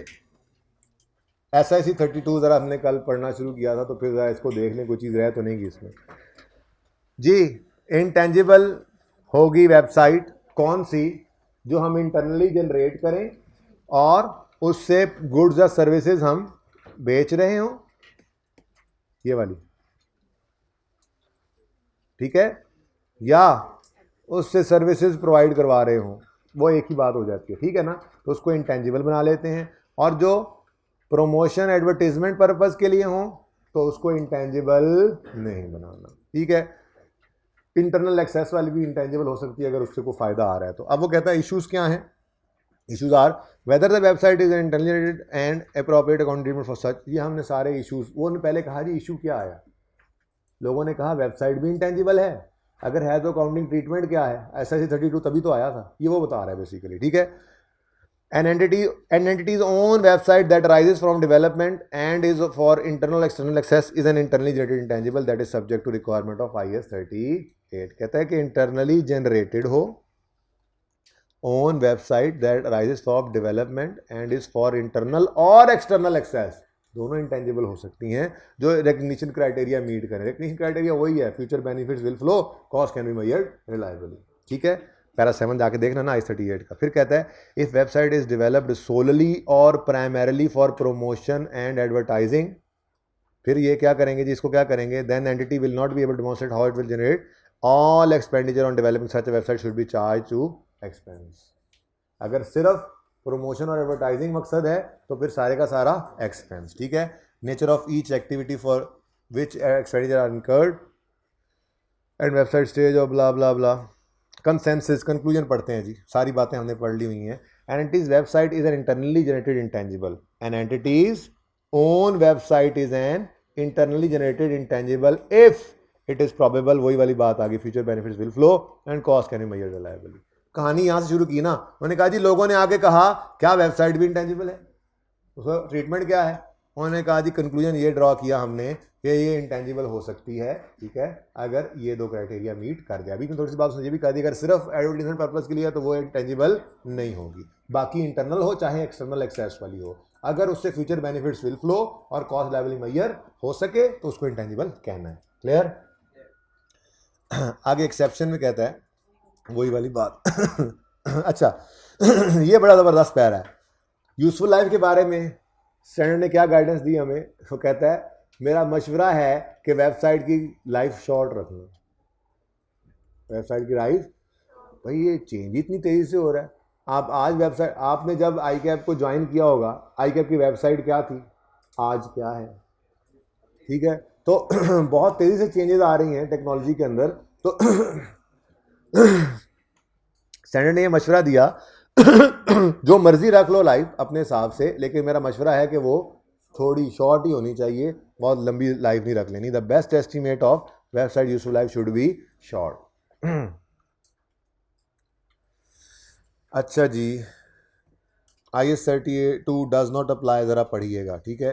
SIC 32, ज़रा हमने कल पढ़ना शुरू किया था तो फिर ज़रा इसको देख लें, कोई चीज़ रह तो नहीं की इसमें। जी, इंटेंजिबल होगी वेबसाइट कौन सी जो हम इंटरनली जनरेट करें और उससे गुड्स या सर्विसेज हम बेच रहे हों, ये वाली, ठीक है, या उससे सर्विसेज प्रोवाइड करवा रहे हों, वो एक ही बात हो जाती है, ठीक है ना। तो उसको इंटेंजिबल बना लेते हैं। और जो प्रमोशन एडवर्टीजमेंट पर्पज़ के लिए हों तो उसको इंटेंजिबल नहीं बनाना, ठीक है। इंटरनल एक्सेस वाली भी इंटेंजिबल हो सकती है अगर उससे कोई फ़ायदा आ रहा है तो। अब वो कहता है इश्यूज़ क्या हैं। Issues are whether the website is intelligent and appropriate account treatment for such. ये हमने सारे इश्यूज़, वो ने पहले कहा जी इशू क्या आया, लोगों ने कहा वेबसाइट भी इंटेंजिबल है, अगर है तो अकाउंटिंग ट्रीटमेंट क्या है, SIC 32 तभी तो आया था, ये वो बता रहा है बेसिकली, ठीक है। An entity's own website that arises from development and is for internal external access is an internally generated intangible that is subject to requirement of IS 38। कहता है कि internally generated हो, own website that arises from development and is for internal और external access, दोनों intangible हो सकती हैं जो रिकग्निशन क्राइटेरिया मीट करें। रिकग्निशन क्राइटेरिया वही है, future benefits will flow, cost can be measured reliably, ठीक है। पैरा 7 जाके देखना ना IS 38 का। फिर कहता है if website is developed solely और primarily for promotion and advertising, फिर ये क्या करेंगे जी, इसको क्या करेंगे, then entity will not be able to demonstrate how it will generate all expenditure on developing such a website should be charge to expense. अगर सिर्फ प्रमोशन और एडवर्टाइजिंग मकसद है तो फिर सारे का सारा एक्सपेंस, ठीक है। Nature of each activity for which expenditure are incurred and website stage और ब्ला ब्ला ब्ला। कंसेंसस, कंक्लूजन पढ़ते हैं जी, सारी बातें हमने पढ़ ली हुई हैं। An entity's website is an internally generated intangible, an entity's own website is an internally generated intangible if it is probable, वही वाली बात आ गई, future benefits will flow and cost can be measured reliably. कहानी यहाँ से शुरू की ना, उन्होंने कहा जी लोगों ने आके कहा क्या वेबसाइट भी इंटेंजिबल है, उसका ट्रीटमेंट क्या है, उन्होंने कहा जी कंक्लूजन ये ड्रॉ किया हमने कि ये इंटेंजिबल हो सकती है, ठीक है, अगर ये दो क्राइटेरिया मीट कर जाए। अभी मैं थोड़ी सी बात ये भी कह दी, अगर सिर्फ एडवर्टीजमेंट पर्पज़ के लिए तो वो इंटेंजिबल नहीं होगी, बाकी इंटरनल हो चाहे एक्सटर्नल एक्सेस वाली हो, अगर उससे फ्यूचर बेनिफिट्स विल फ्लो और कॉस्ट लायबिलिटी मेजर हो सके तो उसको इंटेंजिबल कहना है। क्लियर। आगे एक्सेप्शन में कहता है वही वाली बात अच्छा ये बड़ा ज़बरदस्त पैरा है यूजफुल लाइफ के बारे में। स्टैंडर्ड ने क्या गाइडेंस दी हमें, वो कहता है मेरा मशवरा है कि वेबसाइट की लाइफ शॉर्ट रखना। वेबसाइट की लाइफ, भाई ये चेंज इतनी तेज़ी से हो रहा है। आप आज वेबसाइट, आपने जब आई कैप को ज्वाइन किया होगा, आई कैप की वेबसाइट क्या थी, आज क्या है, ठीक है। तो बहुत तेज़ी से चेंजेस आ रही हैं टेक्नोलॉजी के अंदर। तो स्टैंडर्ड ने ये मशवरा दिया जो मर्जी रख लो लाइफ अपने हिसाब से, लेकिन मेरा मशवरा है कि वो थोड़ी शॉर्ट ही होनी चाहिए, बहुत लंबी लाइफ नहीं रख लेनी। The best estimate of website useful life should be short. अच्छा जी, IS 32 डज नॉट अप्लाई, ज़रा पढ़िएगा, ठीक है।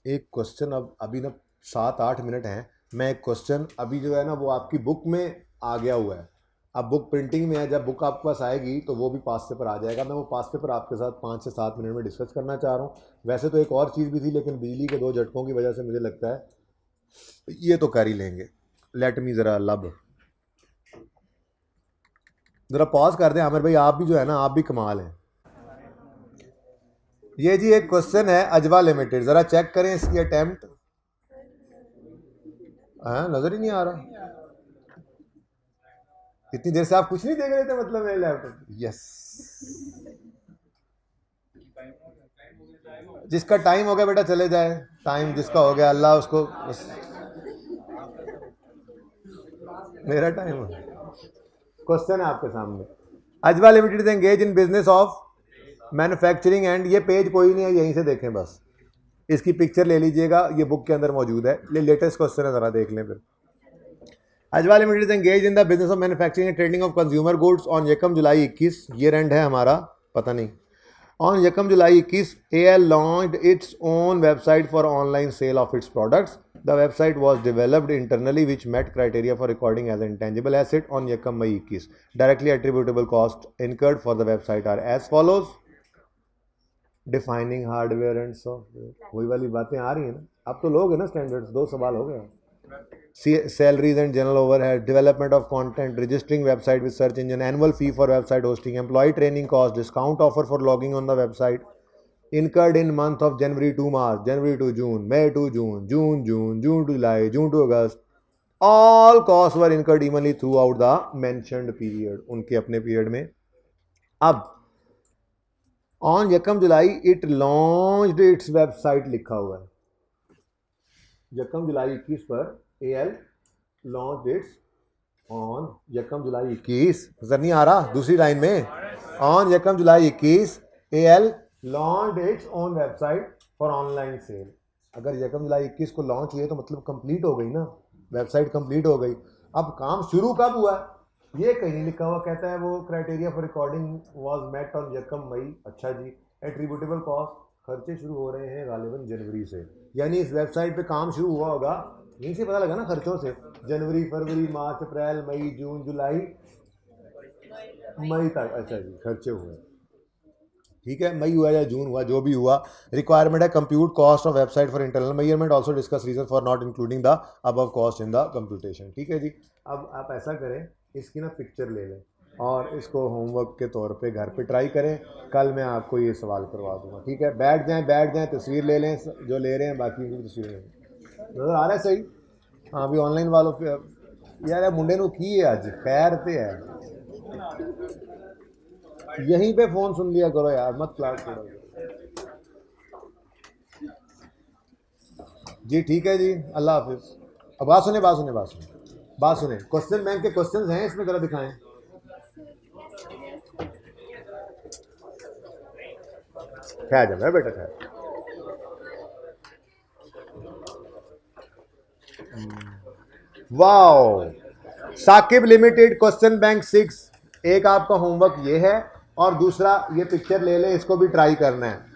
एक क्वेश्चन, अब अभी ना 7-8 मिनट हैं, मैं एक क्वेश्चन अभी जो है ना वो आपकी बुक में आ गया हुआ है, अब बुक प्रिंटिंग में है, जब बुक आपके पास आएगी तो वो भी पास पेपर आ जाएगा। मैं वो पास पेपर आपके साथ 5 से 7 मिनट में डिस्कस करना चाह रहा हूँ। वैसे तो एक और चीज़ भी थी लेकिन बिजली के 2 झटकों की वजह से मुझे लगता है ये तो कर ही लेंगे। लेट मी ज़रा लब ज़रा पॉज कर दें आमिर भाई, आप भी जो है ना आप भी कमाल हैं। ये जी एक क्वेश्चन है अजवा लिमिटेड, ज़रा चेक करें इसकी अटेम्प्ट। हाँ नज़र ही नहीं आ रहा, इतनी देर से आप कुछ नहीं देख रहे थे मतलब मेरे लैपटॉप? यस, जिसका टाइम हो गया बेटा चले जाए, टाइम जिसका हो गया अल्लाह उसको बस, मेरा टाइम हो गया। क्वेश्चन है आपके सामने, Ajwa limited engage in business of manufacturing and, ये पेज कोई नहीं है, यहीं से देखें बस, इसकी पिक्चर ले लीजिएगा, ये बुक के अंदर मौजूद है, लेटेस्ट क्वेश्चन है, ज़रा देख लें फिर। Ajwa limited engage in the business of manufacturing and trading of consumer goods on यकम जुलाई 21, ईयर एंड है हमारा, पता नहीं। ऑन यकम जुलाई 21, AL launched its own website for online sale of its products. The website was developed internally which met criteria for recording as an intangible asset on Yakam Mai 21. Directly attributable costs incurred for the website are as follows. Defining hardware and software, वही वाली बातें आ रही हैं ना, अब तो लोग है ना स्टैंडर्ड्स, 2 सवाल हो गए। Salaries and general overhead, development of content, registering website with search engine, annual fee for website hosting, employee training cost, discount offer for logging on the website, incurred in month of January to March, January to June, May to June, June to July, June to August. All costs were incurred evenly throughout the mentioned period, उनके अपने period में। अब on यकम जुलाई it launched its website लिखा हुआ है, यकम जुलाई 21 पर AL launched its on यकम जुलाई 21, नजर नहीं आ रहा दूसरी लाइन में, on यकम जुलाई 21 AL launched its own website for online sale। अगर यकम जुलाई 21 को लॉन्च हुए तो मतलब कंप्लीट हो गई ना, वेबसाइट कंप्लीट हो गई। अब काम शुरू कब हुआ है ये कहीं नहीं लिखा हुआ, कहता है वो criteria for recording was met on यकम मई। अच्छा जी, एट्रीब्यूटेबल कॉस्ट, खर्चे शुरू हो रहे हैं गालिबन जनवरी से, यानी इस वेबसाइट पे काम शुरू हुआ होगा, यहीं से पता लगा ना खर्चों से, जनवरी फरवरी मार्च अप्रैल मई जून जुलाई मई तक। अच्छा जी, खर्चे हुए, ठीक है, मई हुआ या जून हुआ, जो भी हुआ। रिक्वायरमेंट है compute cost of website for internal measurement, also discuss reason for not including the above cost in the computation. ठीक है जी, अब आप ऐसा करें, इसकी ना पिक्चर ले लें और इसको होमवर्क के तौर पे घर पे ट्राई करें, कल मैं आपको ये सवाल करवा दूंगा। ठीक है, बैठ जाएं, तस्वीर ले लें जो ले रहे हैं, बाकी की तस्वीर लें। नज़र आ रहा है सही? हाँ, अभी ऑनलाइन वालों पे यार मुंडे नू की है अज खैर पे है, यहीं पे फोन सुन लिया करो यार, मत क्लास करो जी। ठीक है जी, अल्लाह हाफिज। अब बात सुने, क्वेश्चन बैंक के क्वेश्चंस हैं इसमें, जरा दिखाएं। क्या जब है बेटा, खैर wow, Saqib limited question bank 6, एक आपका होमवर्क ये है और दूसरा ये पिक्चर ले लें, इसको भी ट्राई करना है।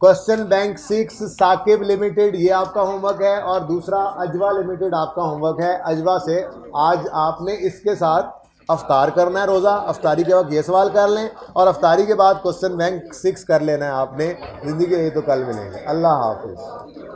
क्वेश्चन बैंक 6 साकिब लिमिटेड ये आपका होमवर्क है और दूसरा अजवा लिमिटेड आपका होमवर्क है। अजवा से आज आपने इसके साथ अफ्तार करना है, रोज़ा अफ्तारी के वक्त ये सवाल कर लें और अफ्तारी के बाद क्वेश्चन बैंक 6 कर लेना है आपने। ज़िंदगी यही तो कल मिलेंगे। अल्लाह हाफिज़।